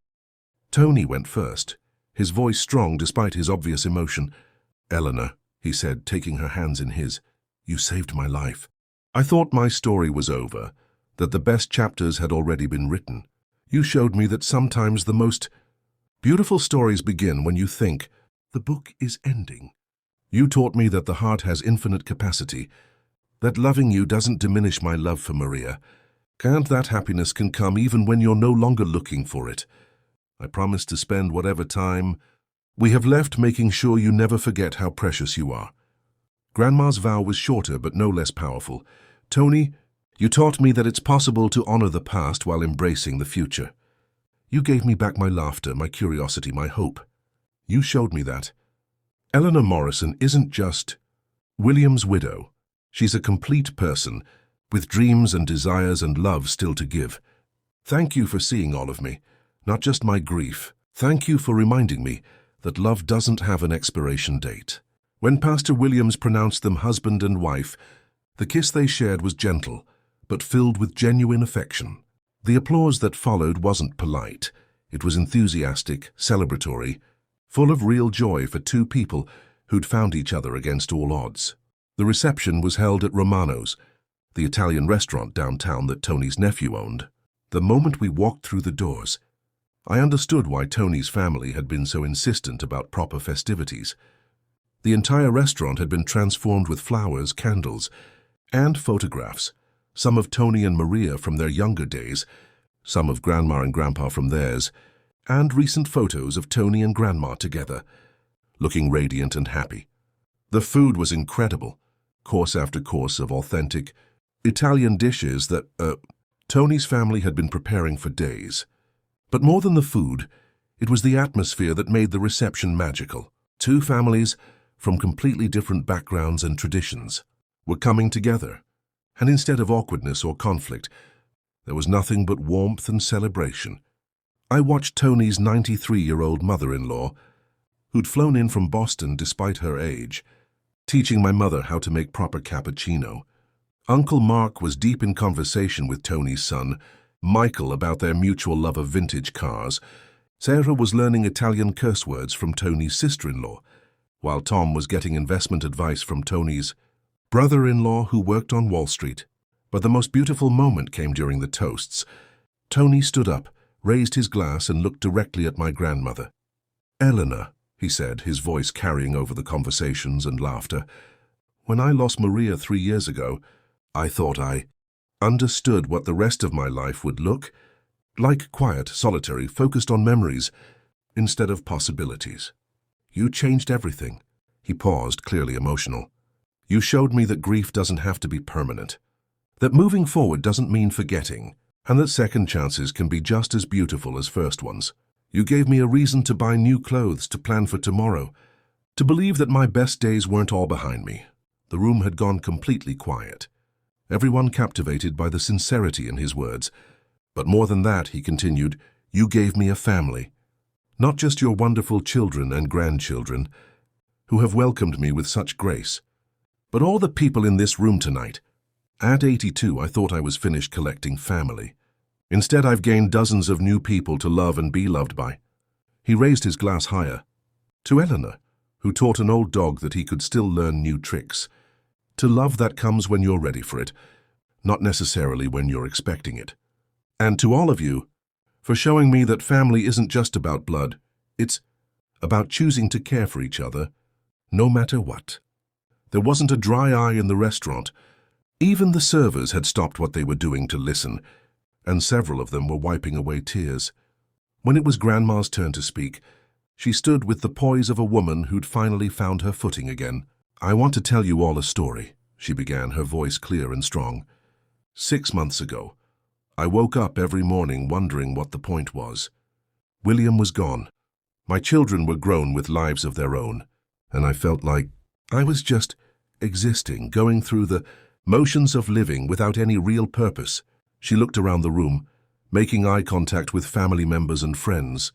Tony went first, his voice strong despite his obvious emotion. "Eleanor," he said, taking her hands in his, "you saved my life. I thought my story was over, that the best chapters had already been written. You showed me that sometimes the most beautiful stories begin when you think the book is ending. You taught me that the heart has infinite capacity, that loving you doesn't diminish my love for Maria, and that happiness can come even when you're no longer looking for it. I promise to spend whatever time we have left making sure you never forget how precious you are." Grandma's vow was shorter but no less powerful. "Tony, you taught me that it's possible to honor the past while embracing the future. You gave me back my laughter, my curiosity, my hope. You showed me that. Eleanor Morrison isn't just William's widow. She's a complete person, with dreams and desires and love still to give. Thank you for seeing all of me, not just my grief. Thank you for reminding me that love doesn't have an expiration date." When Pastor Williams pronounced them husband and wife, the kiss they shared was gentle, but filled with genuine affection. The applause that followed wasn't polite. It was enthusiastic, celebratory, full of real joy for two people who'd found each other against all odds. The reception was held at Romano's, the Italian restaurant downtown that Tony's nephew owned. The moment we walked through the doors, I understood why Tony's family had been so insistent about proper festivities. The entire restaurant had been transformed with flowers, candles, and photographs, some of Tony and Maria from their younger days, some of Grandma and Grandpa from theirs, and recent photos of Tony and Grandma together, looking radiant and happy. The food was incredible, course after course of authentic Italian dishes that Tony's family had been preparing for days. But more than the food, it was the atmosphere that made the reception magical. Two families from completely different backgrounds and traditions were coming together, and instead of awkwardness or conflict, there was nothing but warmth and celebration. I watched Tony's 93-year-old mother-in-law, who'd flown in from Boston despite her age, teaching my mother how to make proper cappuccino. Uncle Mark was deep in conversation with Tony's son, Michael, about their mutual love of vintage cars. Sarah was learning Italian curse words from Tony's sister-in-law, while Tom was getting investment advice from Tony's brother-in-law who worked on Wall Street. But the most beautiful moment came during the toasts. Tony stood up, raised his glass, and looked directly at my grandmother. "Eleanor," he said, his voice carrying over the conversations and laughter, "when I lost Maria 3 years ago, I thought I understood what the rest of my life would look like: quiet, solitary, focused on memories instead of possibilities. You changed everything." He paused, clearly emotional. "You showed me that grief doesn't have to be permanent, that moving forward doesn't mean forgetting, and that second chances can be just as beautiful as first ones. You gave me a reason to buy new clothes, to plan for tomorrow, to believe that my best days weren't all behind me." The room had gone completely quiet, everyone captivated by the sincerity in his words. "But more than that," he continued, "you gave me a family. Not just your wonderful children and grandchildren, who have welcomed me with such grace, but all the people in this room tonight. At 82, I thought I was finished collecting family. Instead, I've gained dozens of new people to love and be loved by." He raised his glass higher. "To Eleanor, who taught an old dog that he could still learn new tricks. To love that comes when you're ready for it, not necessarily when you're expecting it. And to all of you, for showing me that family isn't just about blood, it's about choosing to care for each other, no matter what." There wasn't a dry eye in the restaurant. Even the servers had stopped what they were doing to listen, and several of them were wiping away tears. When it was Grandma's turn to speak, she stood with the poise of a woman who'd finally found her footing again. "I want to tell you all a story," she began, her voice clear and strong. 6 months ago, I woke up every morning wondering what the point was. William was gone. My children were grown with lives of their own. and I felt like I was just existing, going through the motions of living without any real purpose. She looked around the room, making eye contact with family members and friends.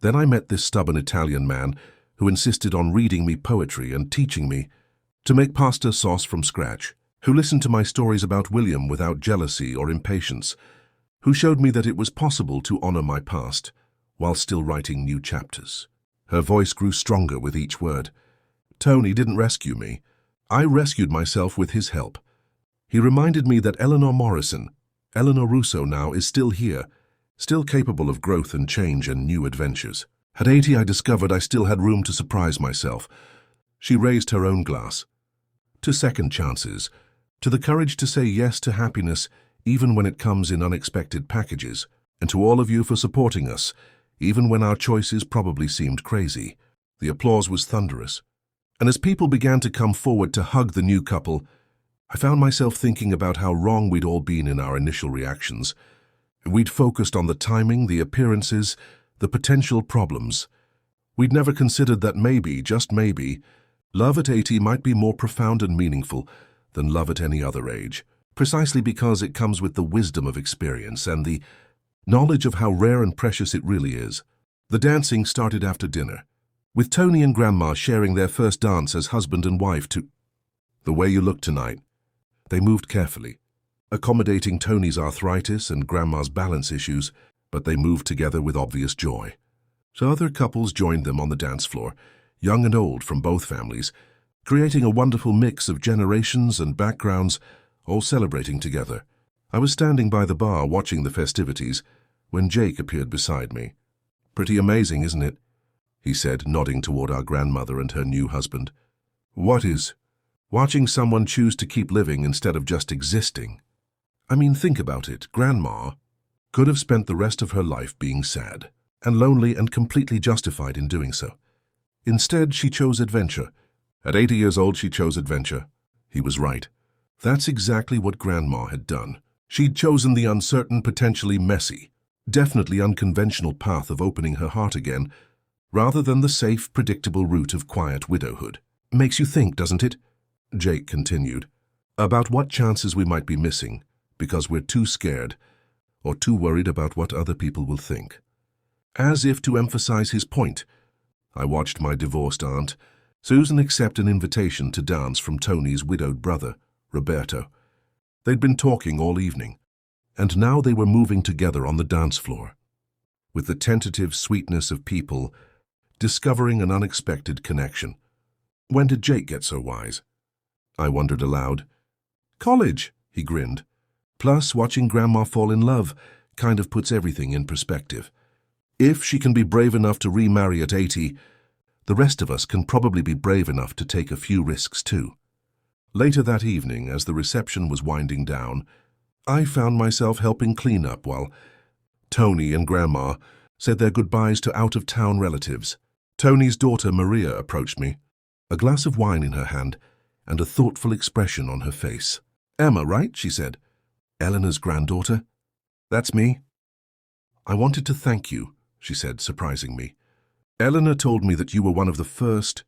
Then I met this stubborn Italian man who insisted on reading me poetry and teaching me to make pasta sauce from scratch, who listened to my stories about William without jealousy or impatience, who showed me that it was possible to honor my past while still writing new chapters. Her voice grew stronger with each word. Tony didn't rescue me. I rescued myself with his help. He reminded me that Eleanor Russo now, is still here, still capable of growth and change and new adventures. At 80, I discovered I still had room to surprise myself. She raised her own glass. To second chances, to the courage to say yes to happiness even when it comes in unexpected packages, and to all of you for supporting us, even when our choices probably seemed crazy. The applause was thunderous, and as people began to come forward to hug the new couple, I found myself thinking about how wrong we'd all been in our initial reactions. We'd focused on the timing, the appearances, the potential problems. We'd never considered that maybe, just maybe, love at 80 might be more profound and meaningful than love at any other age, precisely because it comes with the wisdom of experience and the knowledge of how rare and precious it really is. The dancing started after dinner, with Tony and Grandma sharing their first dance as husband and wife to The Way You Look Tonight. They moved carefully, accommodating Tony's arthritis and Grandma's balance issues, but they moved together with obvious joy. So other couples joined them on the dance floor, young and old from both families, creating a wonderful mix of generations and backgrounds, all celebrating together. I was standing by the bar watching the festivities when Jake appeared beside me. "Pretty amazing, isn't it?" he said, nodding toward our grandmother and her new husband. "What is?" "Watching someone choose to keep living instead of just existing. I mean, think about it. Grandma could have spent the rest of her life being sad and lonely and completely justified in doing so. Instead, she chose adventure. At 80 years old, she chose adventure." He was right. That's exactly what Grandma had done. She'd chosen the uncertain, potentially messy, definitely unconventional path of opening her heart again, rather than the safe, predictable route of quiet widowhood. "Makes you think, doesn't it?" Jake continued, "about what chances we might be missing because we're too scared or too worried about what other people will think." As if to emphasize his point, I watched my divorced aunt, Susan, accept an invitation to dance from Tony's widowed brother, Roberto. They'd been talking all evening, and now they were moving together on the dance floor, with the tentative sweetness of people discovering an unexpected connection. When did Jake get so wise? I wondered aloud. "College," he grinned. "Plus, watching Grandma fall in love kind of puts everything in perspective. If she can be brave enough to remarry at 80, the rest of us can probably be brave enough to take a few risks too." Later that evening, as the reception was winding down, I found myself helping clean up while Tony and Grandma said their goodbyes to out-of-town relatives. Tony's daughter Maria approached me, a glass of wine in her hand and a thoughtful expression on her face. "Emma, right?" she said. "Eleanor's granddaughter?" "That's me." "I wanted to thank you," she said, surprising me. "Eleanor told me that you were one of the first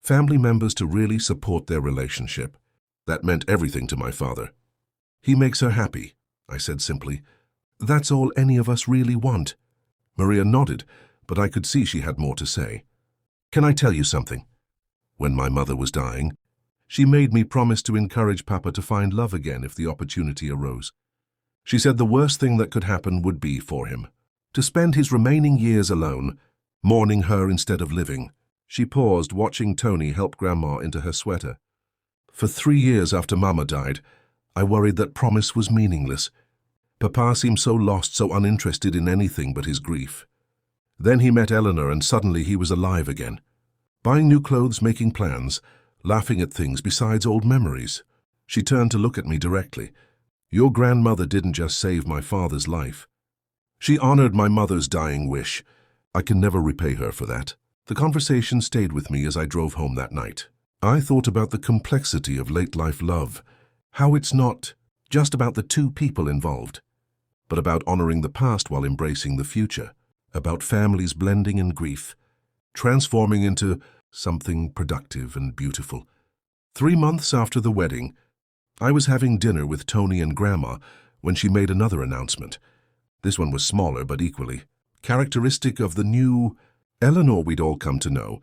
family members to really support their relationship. That meant everything to my father." "He makes her happy," I said simply. "That's all any of us really want." Maria nodded, but I could see she had more to say. "Can I tell you something? When my mother was dying, she made me promise to encourage Papa to find love again if the opportunity arose. She said the worst thing that could happen would be for him to spend his remaining years alone, mourning her instead of living." She paused, watching Tony help Grandma into her sweater. "For 3 years after Mama died, I worried that promise was meaningless. Papa seemed so lost, so uninterested in anything but his grief. Then he met Eleanor and suddenly he was alive again, buying new clothes, making plans, laughing at things besides old memories." She turned to look at me directly. "Your grandmother didn't just save my father's life. She honored my mother's dying wish. I can never repay her for that." The conversation stayed with me as I drove home that night. I thought about the complexity of late-life love, how it's not just about the two people involved, but about honoring the past while embracing the future, about families blending in grief, transforming into something productive and beautiful. 3 months after the wedding, I was having dinner with Tony and Grandma when she made another announcement. This one was smaller but equally characteristic of the new Eleanor we'd all come to know.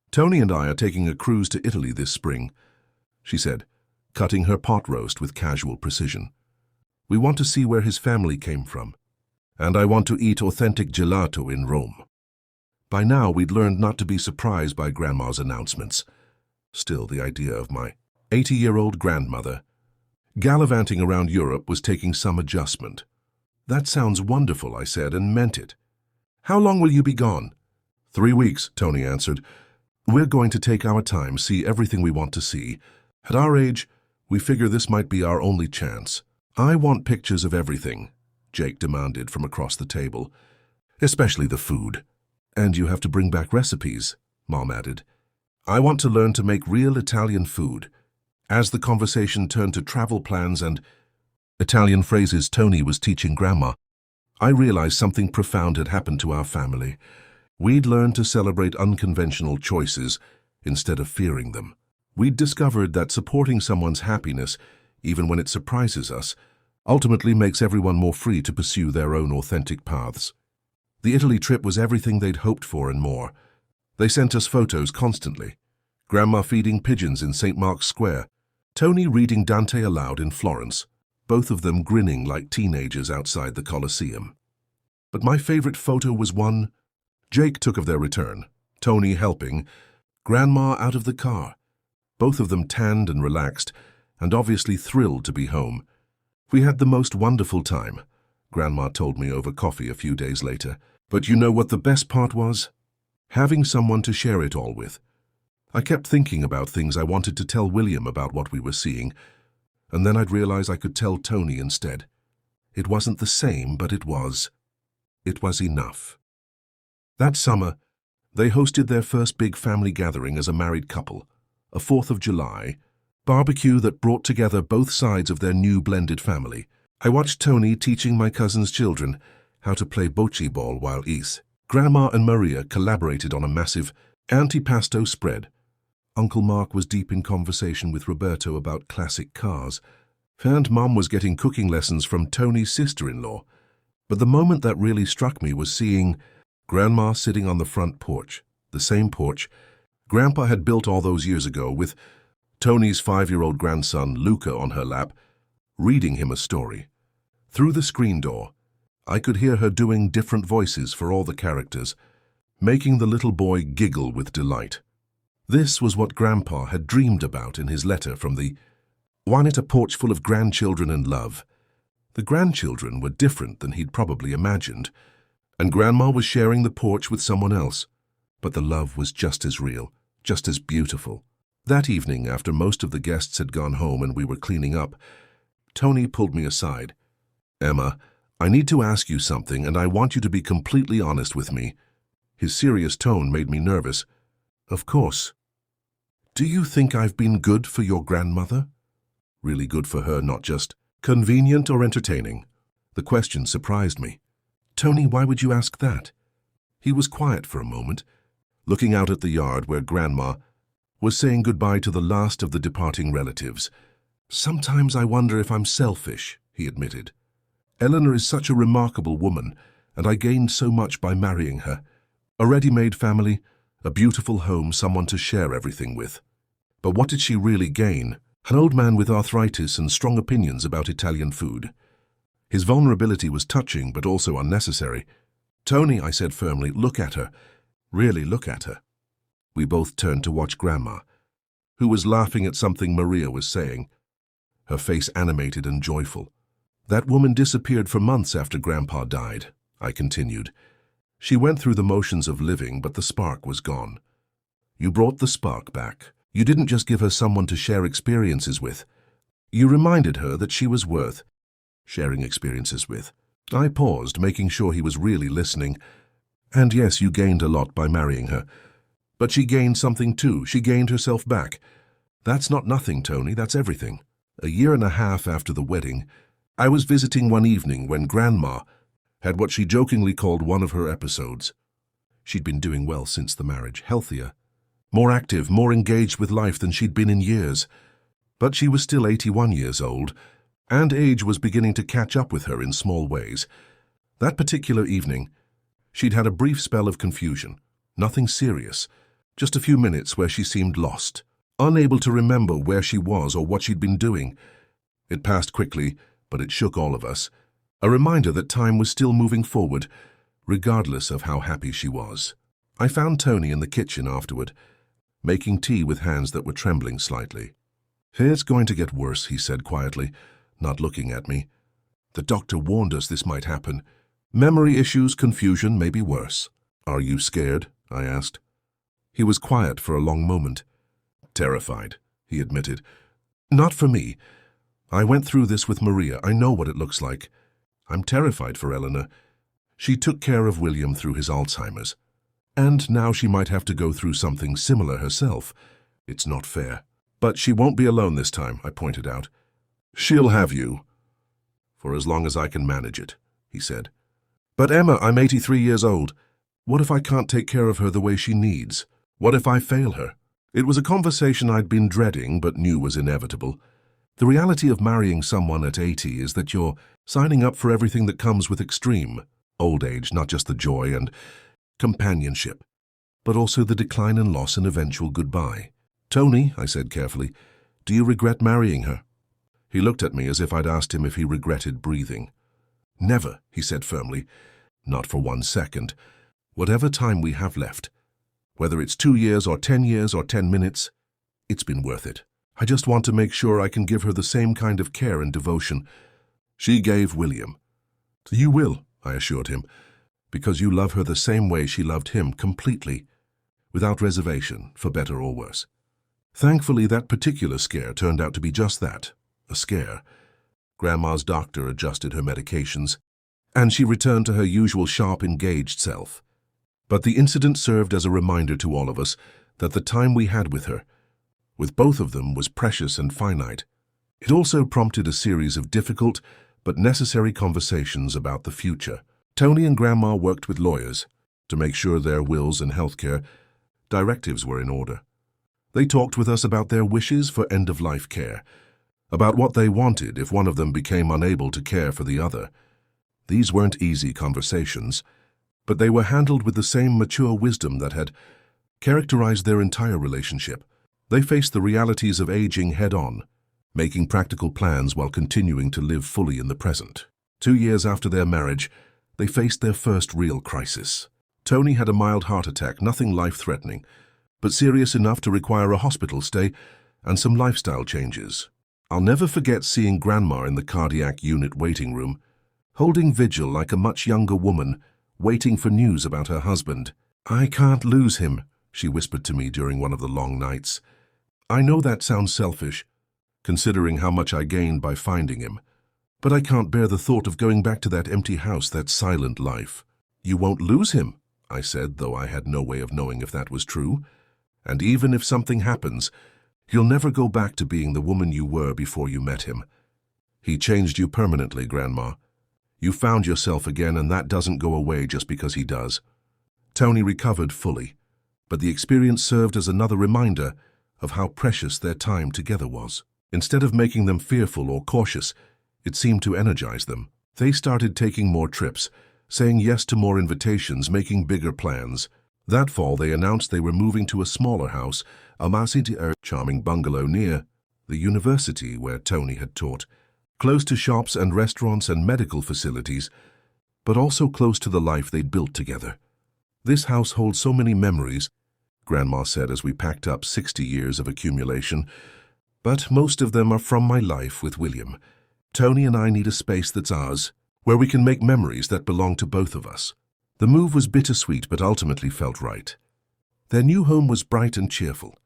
Tony and I are taking a cruise to Italy this spring, she said, cutting her pot roast with casual precision. We want to see where his family came from, and I want to eat authentic gelato in Rome. By now, we'd learned not to be surprised by Grandma's announcements. Still, the idea of my 80-year-old grandmother gallivanting around Europe was taking some adjustment. That sounds wonderful, I said, and meant it. How long will you be gone? 3 weeks, Tony answered. We're going to take our time, see everything we want to see. At our age, we figure this might be our only chance. I want pictures of everything, Jake demanded from across the table. Especially the food. And you have to bring back recipes, Mom added. I want to learn to make real Italian food. As the conversation turned to travel plans and Italian phrases Tony was teaching Grandma, I realized something profound had happened to our family. We'd learned to celebrate unconventional choices instead of fearing them. We'd discovered that supporting someone's happiness, even when it surprises us, ultimately makes everyone more free to pursue their own authentic paths. The Italy trip was everything they'd hoped for and more. They sent us photos constantly. Grandma feeding pigeons in St. Mark's Square, Tony reading Dante aloud in Florence, both of them grinning like teenagers outside the Colosseum. But my favorite photo was one Jake took of their return, Tony helping, Grandma out of the car, both of them tanned and relaxed, and obviously thrilled to be home. We had the most wonderful time, Grandma told me over coffee a few days later. But you know what the best part was? Having someone to share it all with. I kept thinking about things I wanted to tell William about what we were seeing, and then I'd realize I could tell Tony instead. It wasn't the same, but it was enough. That summer, they hosted their first big family gathering as a married couple, a 4th of July barbecue that brought together both sides of their new blended family. I watched Tony teaching my cousin's children how to play bocce ball while Grandma and Maria collaborated on a massive antipasto spread. Uncle Mark was deep in conversation with Roberto about classic cars, and Mom was getting cooking lessons from Tony's sister-in-law. But the moment that really struck me was seeing Grandma sitting on the front porch, the same porch Grandpa had built all those years ago, with Tony's 5-year-old grandson, Luca, on her lap, reading him a story. Through the screen door, I could hear her doing different voices for all the characters, making the little boy giggle with delight. This was what Grandpa had dreamed about in his letter from the one at a porch full of grandchildren and love. The grandchildren were different than he'd probably imagined, and Grandma was sharing the porch with someone else. But the love was just as real, just as beautiful. That evening, after most of the guests had gone home and we were cleaning up, Tony pulled me aside. Emma, I need to ask you something, and I want you to be completely honest with me. His serious tone made me nervous. Of course. Do you think I've been good for your grandmother? Really good for her, not just convenient or entertaining. The question surprised me. Tony, why would you ask that? He was quiet for a moment, looking out at the yard where Grandma was saying goodbye to the last of the departing relatives. Sometimes I wonder if I'm selfish, he admitted. Eleanor is such a remarkable woman, and I gained so much by marrying her. A ready-made family, a beautiful home, someone to share everything with. But what did she really gain? An old man with arthritis and strong opinions about Italian food. His vulnerability was touching, but also unnecessary. Tony, I said firmly, look at her. Really look at her. We both turned to watch Grandma, who was laughing at something Maria was saying, her face animated and joyful. That woman disappeared for months after Grandpa died, I continued. She went through the motions of living, but the spark was gone. You brought the spark back. You didn't just give her someone to share experiences with. You reminded her that she was worth sharing experiences with. I paused, making sure he was really listening. And yes, you gained a lot by marrying her. But she gained something too. She gained herself back. That's not nothing, Tony, that's everything. 1.5 years after the wedding, I was visiting one evening when Grandma had what she jokingly called one of her episodes. She'd been doing well since the marriage, healthier, more active, more engaged with life than she'd been in years. But she was still 81 years old, and age was beginning to catch up with her in small ways. That particular evening, she'd had a brief spell of confusion. Nothing serious, just a few minutes where she seemed lost, unable to remember where she was or what she'd been doing. It passed quickly, but it shook all of us. A reminder that time was still moving forward, regardless of how happy she was. I found Tony in the kitchen afterward, making tea with hands that were trembling slightly. "It's going to get worse," he said quietly, not looking at me. "The doctor warned us this might happen. Memory issues, confusion, maybe worse." "Are you scared?" I asked. He was quiet for a long moment. "Terrified," he admitted. "Not for me. I went through this with Maria. I know what it looks like. I'm terrified for Eleanor. She took care of William through his Alzheimer's. And now she might have to go through something similar herself. It's not fair. But she won't be alone this time," I pointed out. "She'll have you. For as long as I can manage it," he said. "But Emma, I'm 83 years old. What if I can't take care of her the way she needs? What if I fail her?" It was a conversation I'd been dreading but knew was inevitable. The reality of marrying someone at 80 is that you're signing up for everything that comes with extreme old age, not just the joy and companionship, but also the decline and loss and eventual goodbye. "Tony," I said carefully, "do you regret marrying her?" He looked at me as if I'd asked him if he regretted breathing. "Never," he said firmly. "Not for 1 second. Whatever time we have left, whether it's 2 years or 10 years or 10 minutes, it's been worth it. I just want to make sure I can give her the same kind of care and devotion she gave William." "You will," I assured him, "because you love her the same way she loved him, completely, without reservation, for better or worse." Thankfully, that particular scare turned out to be just that, a scare. Grandma's doctor adjusted her medications, and she returned to her usual sharp, engaged self. But the incident served as a reminder to all of us that the time we had with her, with both of them, was precious and finite. It also prompted a series of difficult but necessary conversations about the future. Tony and Grandma worked with lawyers to make sure their wills and healthcare directives were in order. They talked with us about their wishes for end-of-life care, about what they wanted if one of them became unable to care for the other. These weren't easy conversations, but they were handled with the same mature wisdom that had characterized their entire relationship. They faced the realities of aging head-on, making practical plans while continuing to live fully in the present. 2 years after their marriage, they faced their first real crisis. Tony had a mild heart attack, nothing life-threatening, but serious enough to require a hospital stay and some lifestyle changes. I'll never forget seeing Grandma in the cardiac unit waiting room, holding vigil like a much younger woman, waiting for news about her husband. "I can't lose him," she whispered to me during one of the long nights. "I know that sounds selfish, considering how much I gained by finding him, but I can't bear the thought of going back to that empty house, that silent life." "You won't lose him," I said, though I had no way of knowing if that was true. "And even if something happens, you'll never go back to being the woman you were before you met him. He changed you permanently, Grandma. You found yourself again, and that doesn't go away just because he does." Tony recovered fully, but the experience served as another reminder of how precious their time together was. Instead of making them fearful or cautious, it seemed to energize them. They started taking more trips, saying yes to more invitations, making bigger plans. That fall, they announced they were moving to a smaller house, a charming bungalow near the university where Tony had taught, close to shops and restaurants and medical facilities, but also close to the life they'd built together. "This house holds so many memories," Grandma said as we packed up 60 years of accumulation, "but most of them are from my life with William. Tony and I need a space that's ours, where we can make memories that belong to both of us." The move was bittersweet but ultimately felt right. Their new home was bright and cheerful,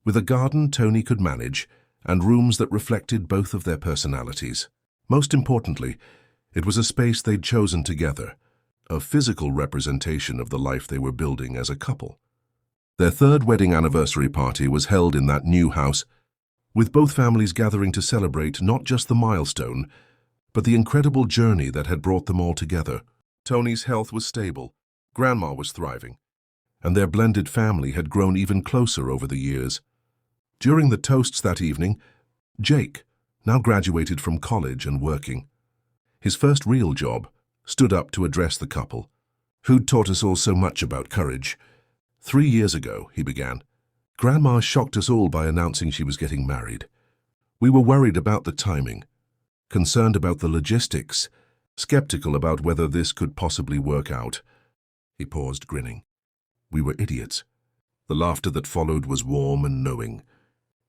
with a garden Tony could manage and rooms that reflected both of their personalities. Most importantly, it was a space they'd chosen together, a physical representation of the life they were building as a couple. Their third wedding anniversary party was held in that new house, with both families gathering to celebrate not just the milestone, but the incredible journey that had brought them all together. Tony's health was stable. Grandma was thriving. and their blended family had grown even closer over the years. During the toasts that evening, Jake, now graduated from college and working, his first real job, stood up to address the couple, who'd taught us all so much about courage. 3 years ago, he began, Grandma shocked us all by announcing she was getting married. We were worried about the timing, concerned about the logistics, skeptical about whether this could possibly work out. He paused, grinning. We were idiots. The laughter that followed was warm and knowing.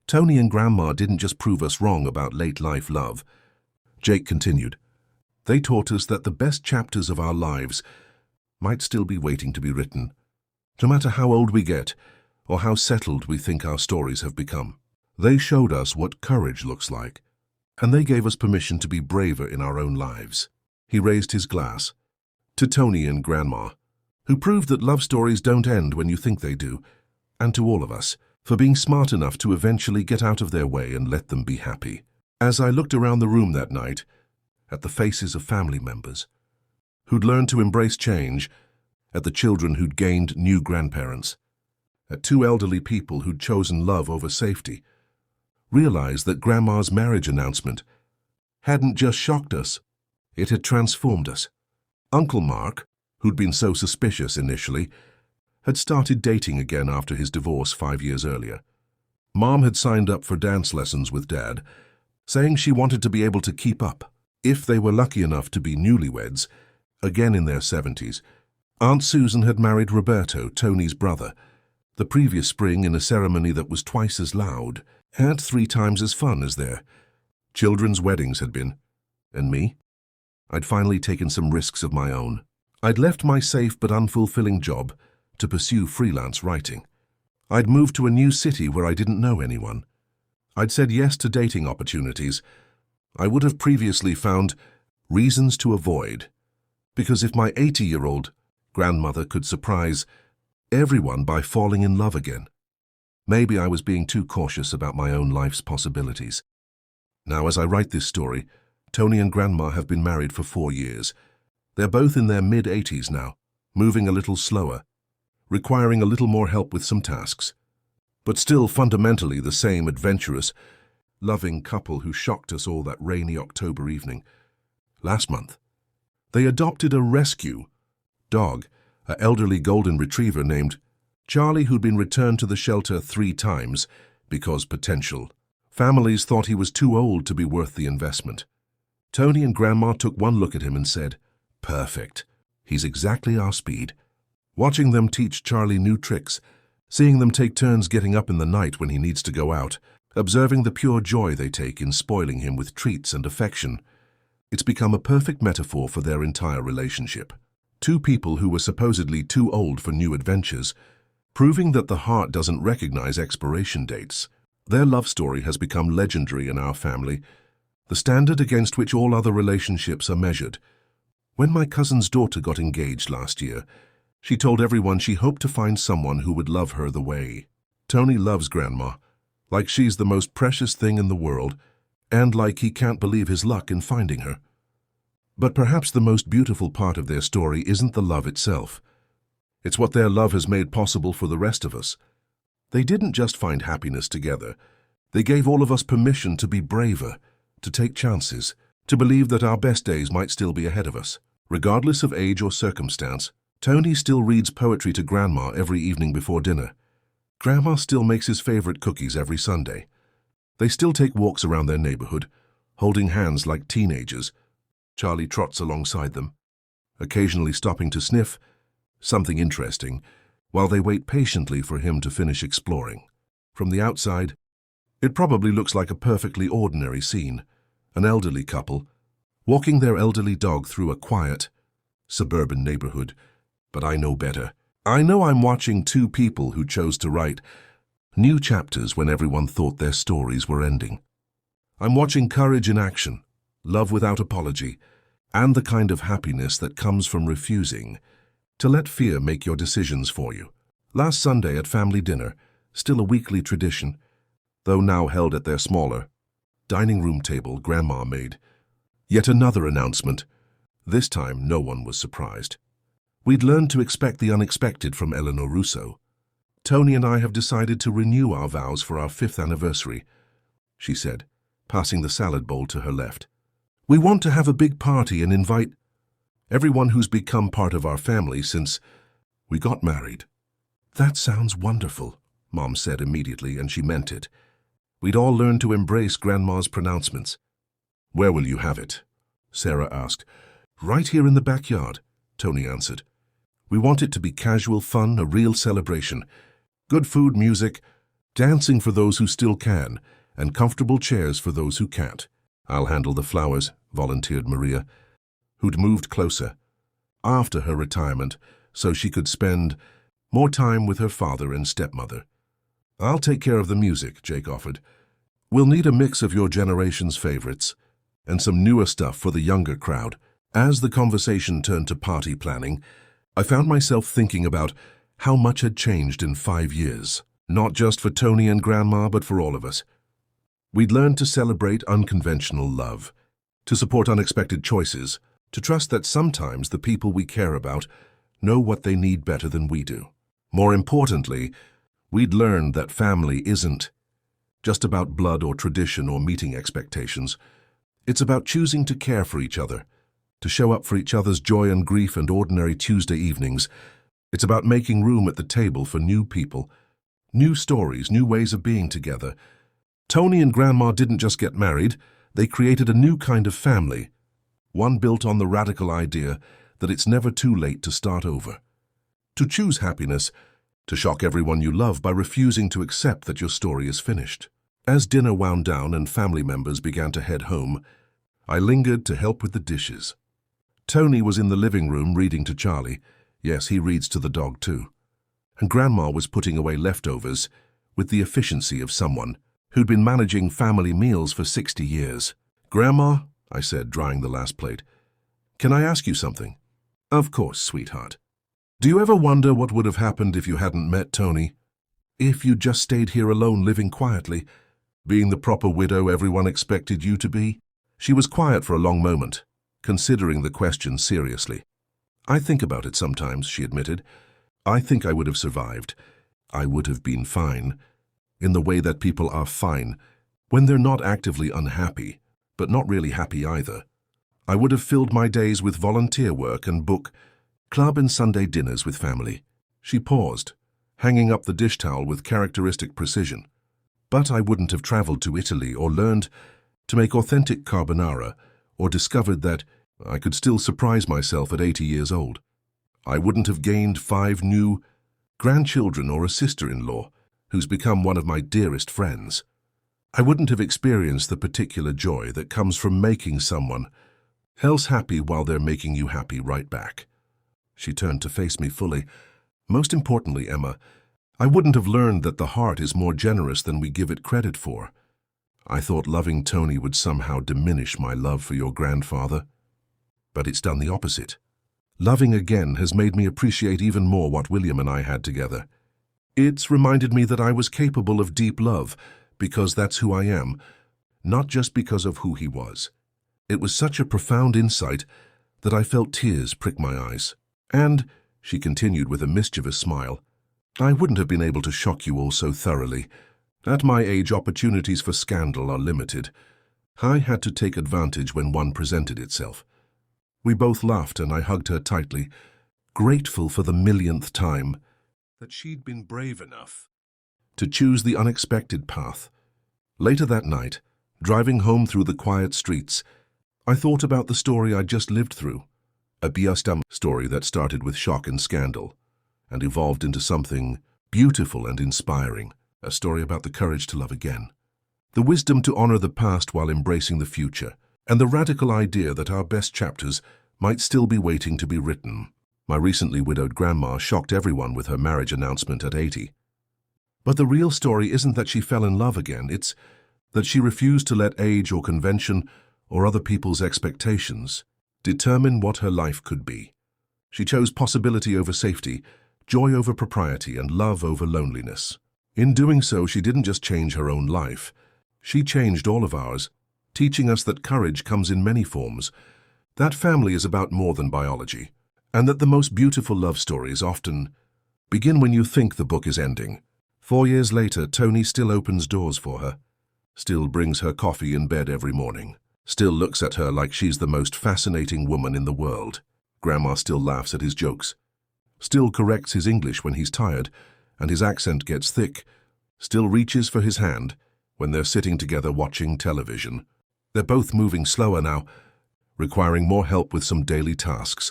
Tony and Grandma didn't just prove us wrong about late-life love. Jake continued. They taught us that the best chapters of our lives might still be waiting to be written, no matter how old we get or how settled we think our stories have become. They showed us what courage looks like, and they gave us permission to be braver in our own lives. He raised his glass to Tony and Grandma, who proved that love stories don't end when you think they do, and to all of us, for being smart enough to eventually get out of their way and let them be happy. As I looked around the room that night, at the faces of family members who'd learned to embrace change, at the children who'd gained new grandparents, at 2 elderly people who'd chosen love over safety, realized that Grandma's marriage announcement hadn't just shocked us, it had transformed us. Uncle Mark, who'd been so suspicious initially, had started dating again after his divorce 5 years earlier. Mom had signed up for dance lessons with Dad, saying she wanted to be able to keep up. If they were lucky enough to be newlyweds, again in their 70s, Aunt Susan had married Roberto, Tony's brother, the previous spring in a ceremony that was twice as loud and 3 times as fun as their children's weddings had been. And me? I'd finally taken some risks of my own. I'd left my safe but unfulfilling job to pursue freelance writing. I'd moved to a new city where I didn't know anyone. I'd said yes to dating opportunities I would have previously found reasons to avoid, because if my 80-year-old grandmother could surprise everyone by falling in love again, maybe I was being too cautious about my own life's possibilities. Now, as I write this story, Tony and Grandma have been married for 4 years. They're both in their mid-80s now, moving a little slower, requiring a little more help with some tasks, but still fundamentally the same adventurous, loving couple who shocked us all that rainy October evening. Last month, they adopted a rescue dog, an elderly golden retriever named Charlie, who'd been returned to the shelter 3 times because potential families thought he was too old to be worth the investment. Tony and Grandma took one look at him and said, "Perfect. He's exactly our speed." Watching them teach Charlie new tricks, seeing them take turns getting up in the night when he needs to go out, observing the pure joy they take in spoiling him with treats and affection, it's become a perfect metaphor for their entire relationship. 2 people who were supposedly too old for new adventures, proving that the heart doesn't recognize expiration dates. Their love story has become legendary in our family, the standard against which all other relationships are measured. When my cousin's daughter got engaged last year, she told everyone she hoped to find someone who would love her the way. Tony loves Grandma, like she's the most precious thing in the world, and like he can't believe his luck in finding her. But perhaps the most beautiful part of their story isn't the love itself. It's what their love has made possible for the rest of us. They didn't just find happiness together. They gave all of us permission to be braver, to take chances, to believe that our best days might still be ahead of us. Regardless of age or circumstance, Tony still reads poetry to Grandma every evening before dinner. Grandma still makes his favorite cookies every Sunday. They still take walks around their neighborhood, holding hands like teenagers. Charlie trots alongside them, occasionally stopping to sniff something interesting, while they wait patiently for him to finish exploring. From the outside, it probably looks like a perfectly ordinary scene. An elderly couple, walking their elderly dog through a quiet, suburban neighborhood. But I know better. I know I'm watching 2 people who chose to write new chapters when everyone thought their stories were ending. I'm watching courage in action, love without apology, and the kind of happiness that comes from refusing to let fear make your decisions for you. Last Sunday at family dinner, still a weekly tradition, though now held at their smaller dining room table, Grandma made yet another announcement. This time no one was surprised. We'd learned to expect the unexpected from Eleanor Russo. Tony and I have decided to renew our vows for our 5th anniversary, she said, passing the salad bowl to her left. We want to have a big party and invite everyone who's become part of our family since we got married. That sounds wonderful, Mom said immediately, and she meant it. We'd all learned to embrace Grandma's pronouncements. Where will you have it? Sarah asked. Right here in the backyard, Tony answered. We want it to be casual fun, a real celebration. Good food, music, dancing for those who still can, and comfortable chairs for those who can't. I'll handle the flowers, volunteered Maria, who'd moved closer after her retirement so she could spend more time with her father and stepmother. I'll take care of the music, Jake offered. We'll need a mix of your generation's favorites and some newer stuff for the younger crowd. As the conversation turned to party planning, I found myself thinking about how much had changed in 5 years, not just for Tony and Grandma, but for all of us. We'd learned to celebrate unconventional love, to support unexpected choices, to trust that sometimes the people we care about know what they need better than we do. More importantly, we'd learned that family isn't just about blood or tradition or meeting expectations. It's about choosing to care for each other, to show up for each other's joy and grief and ordinary Tuesday evenings. It's about making room at the table for new people, new stories, new ways of being together. Tony and Grandma didn't just get married, they created a new kind of family, one built on the radical idea that it's never too late to start over. To choose happiness, to shock everyone you love by refusing to accept that your story is finished. As dinner wound down and family members began to head home, I lingered to help with the dishes. Tony was in the living room reading to Charlie. Yes, he reads to the dog too. And Grandma was putting away leftovers with the efficiency of someone who'd been managing family meals for 60 years. Grandma, I said, drying the last plate, can I ask you something? Of course, sweetheart. Do you ever wonder what would have happened if you hadn't met Tony? If you'd just stayed here alone living quietly, being the proper widow everyone expected you to be? She was quiet for a long moment, considering the question seriously. I think about it sometimes, she admitted. I think I would have survived. I would have been fine, in the way that people are fine when they're not actively unhappy, but not really happy either. I would have filled my days with volunteer work and book club and Sunday dinners with family. She paused, hanging up the dish towel with characteristic precision. But I wouldn't have traveled to Italy or learned to make authentic carbonara or discovered that I could still surprise myself at 80 years old. I wouldn't have gained 5 new grandchildren or a sister-in-law who's become one of my dearest friends. I wouldn't have experienced the particular joy that comes from making someone else happy while they're making you happy right back. She turned to face me fully. Most importantly, Emma, I wouldn't have learned that the heart is more generous than we give it credit for. I thought loving Tony would somehow diminish my love for your grandfather. But it's done the opposite. Loving again has made me appreciate even more what William and I had together. It's reminded me that I was capable of deep love, because that's who I am, not just because of who he was. It was such a profound insight that I felt tears prick my eyes. And, she continued with a mischievous smile, I wouldn't have been able to shock you all so thoroughly. At my age, opportunities for scandal are limited. I had to take advantage when one presented itself. We both laughed and I hugged her tightly, grateful for the millionth time that she'd been brave enough to choose the unexpected path. Later that night, driving home through the quiet streets, I thought about the story I'd just lived through, a Biastam story that started with shock and scandal and evolved into something beautiful and inspiring, a story about the courage to love again, the wisdom to honor the past while embracing the future, and the radical idea that our best chapters might still be waiting to be written. My recently widowed grandma shocked everyone with her marriage announcement at 80. But the real story isn't that she fell in love again, it's that she refused to let age or convention or other people's expectations determine what her life could be. She chose possibility over safety, joy over propriety, and love over loneliness. In doing so, she didn't just change her own life, she changed all of ours, teaching us that courage comes in many forms, that family is about more than biology, and that the most beautiful love stories often begin when you think the book is ending. 4 years later, Tony still opens doors for her, still brings her coffee in bed every morning, still looks at her like she's the most fascinating woman in the world. Grandma still laughs at his jokes, still corrects his English when he's tired and his accent gets thick, still reaches for his hand when they're sitting together watching television. They're both moving slower now, requiring more help with some daily tasks,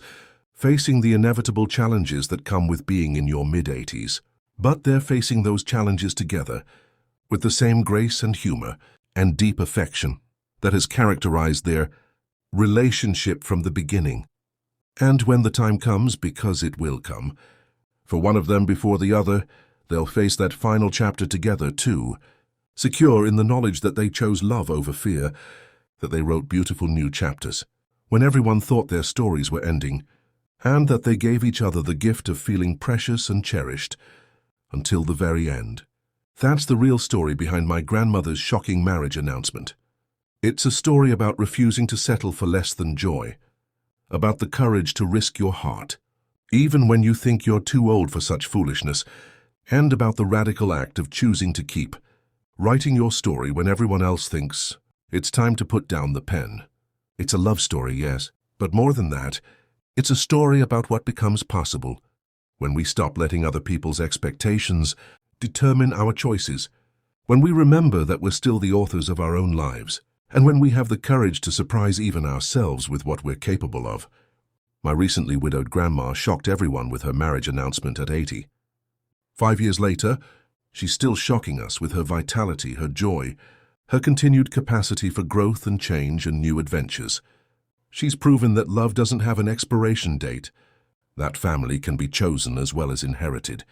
facing the inevitable challenges that come with being in your mid-80s. But they're facing those challenges together with the same grace and humor and deep affection that has characterized their relationship from the beginning. And when the time comes, because it will come, for one of them before the other, they'll face that final chapter together too, secure in the knowledge that they chose love over fear, that they wrote beautiful new chapters when everyone thought their stories were ending, and that they gave each other the gift of feeling precious and cherished until the very end. That's the real story behind my grandmother's shocking marriage announcement. It's a story about refusing to settle for less than joy, about the courage to risk your heart, even when you think you're too old for such foolishness, and about the radical act of choosing to keep writing your story when everyone else thinks it's time to put down the pen. It's a love story, yes, but more than that, it's a story about what becomes possible when we stop letting other people's expectations determine our choices, when we remember that we're still the authors of our own lives, and when we have the courage to surprise even ourselves with what we're capable of. My recently widowed grandma shocked everyone with her marriage announcement at 80. 5 years later, she's still shocking us with her vitality, her joy, her continued capacity for growth and change and new adventures. She's proven that love doesn't have an expiration date, that family can be chosen as well as inherited,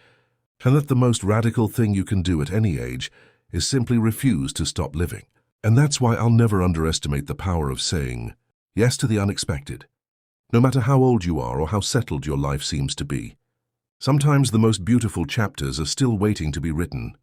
and that the most radical thing you can do at any age is simply refuse to stop living. And that's why I'll never underestimate the power of saying yes to the unexpected, no matter how old you are or how settled your life seems to be. Sometimes the most beautiful chapters are still waiting to be written.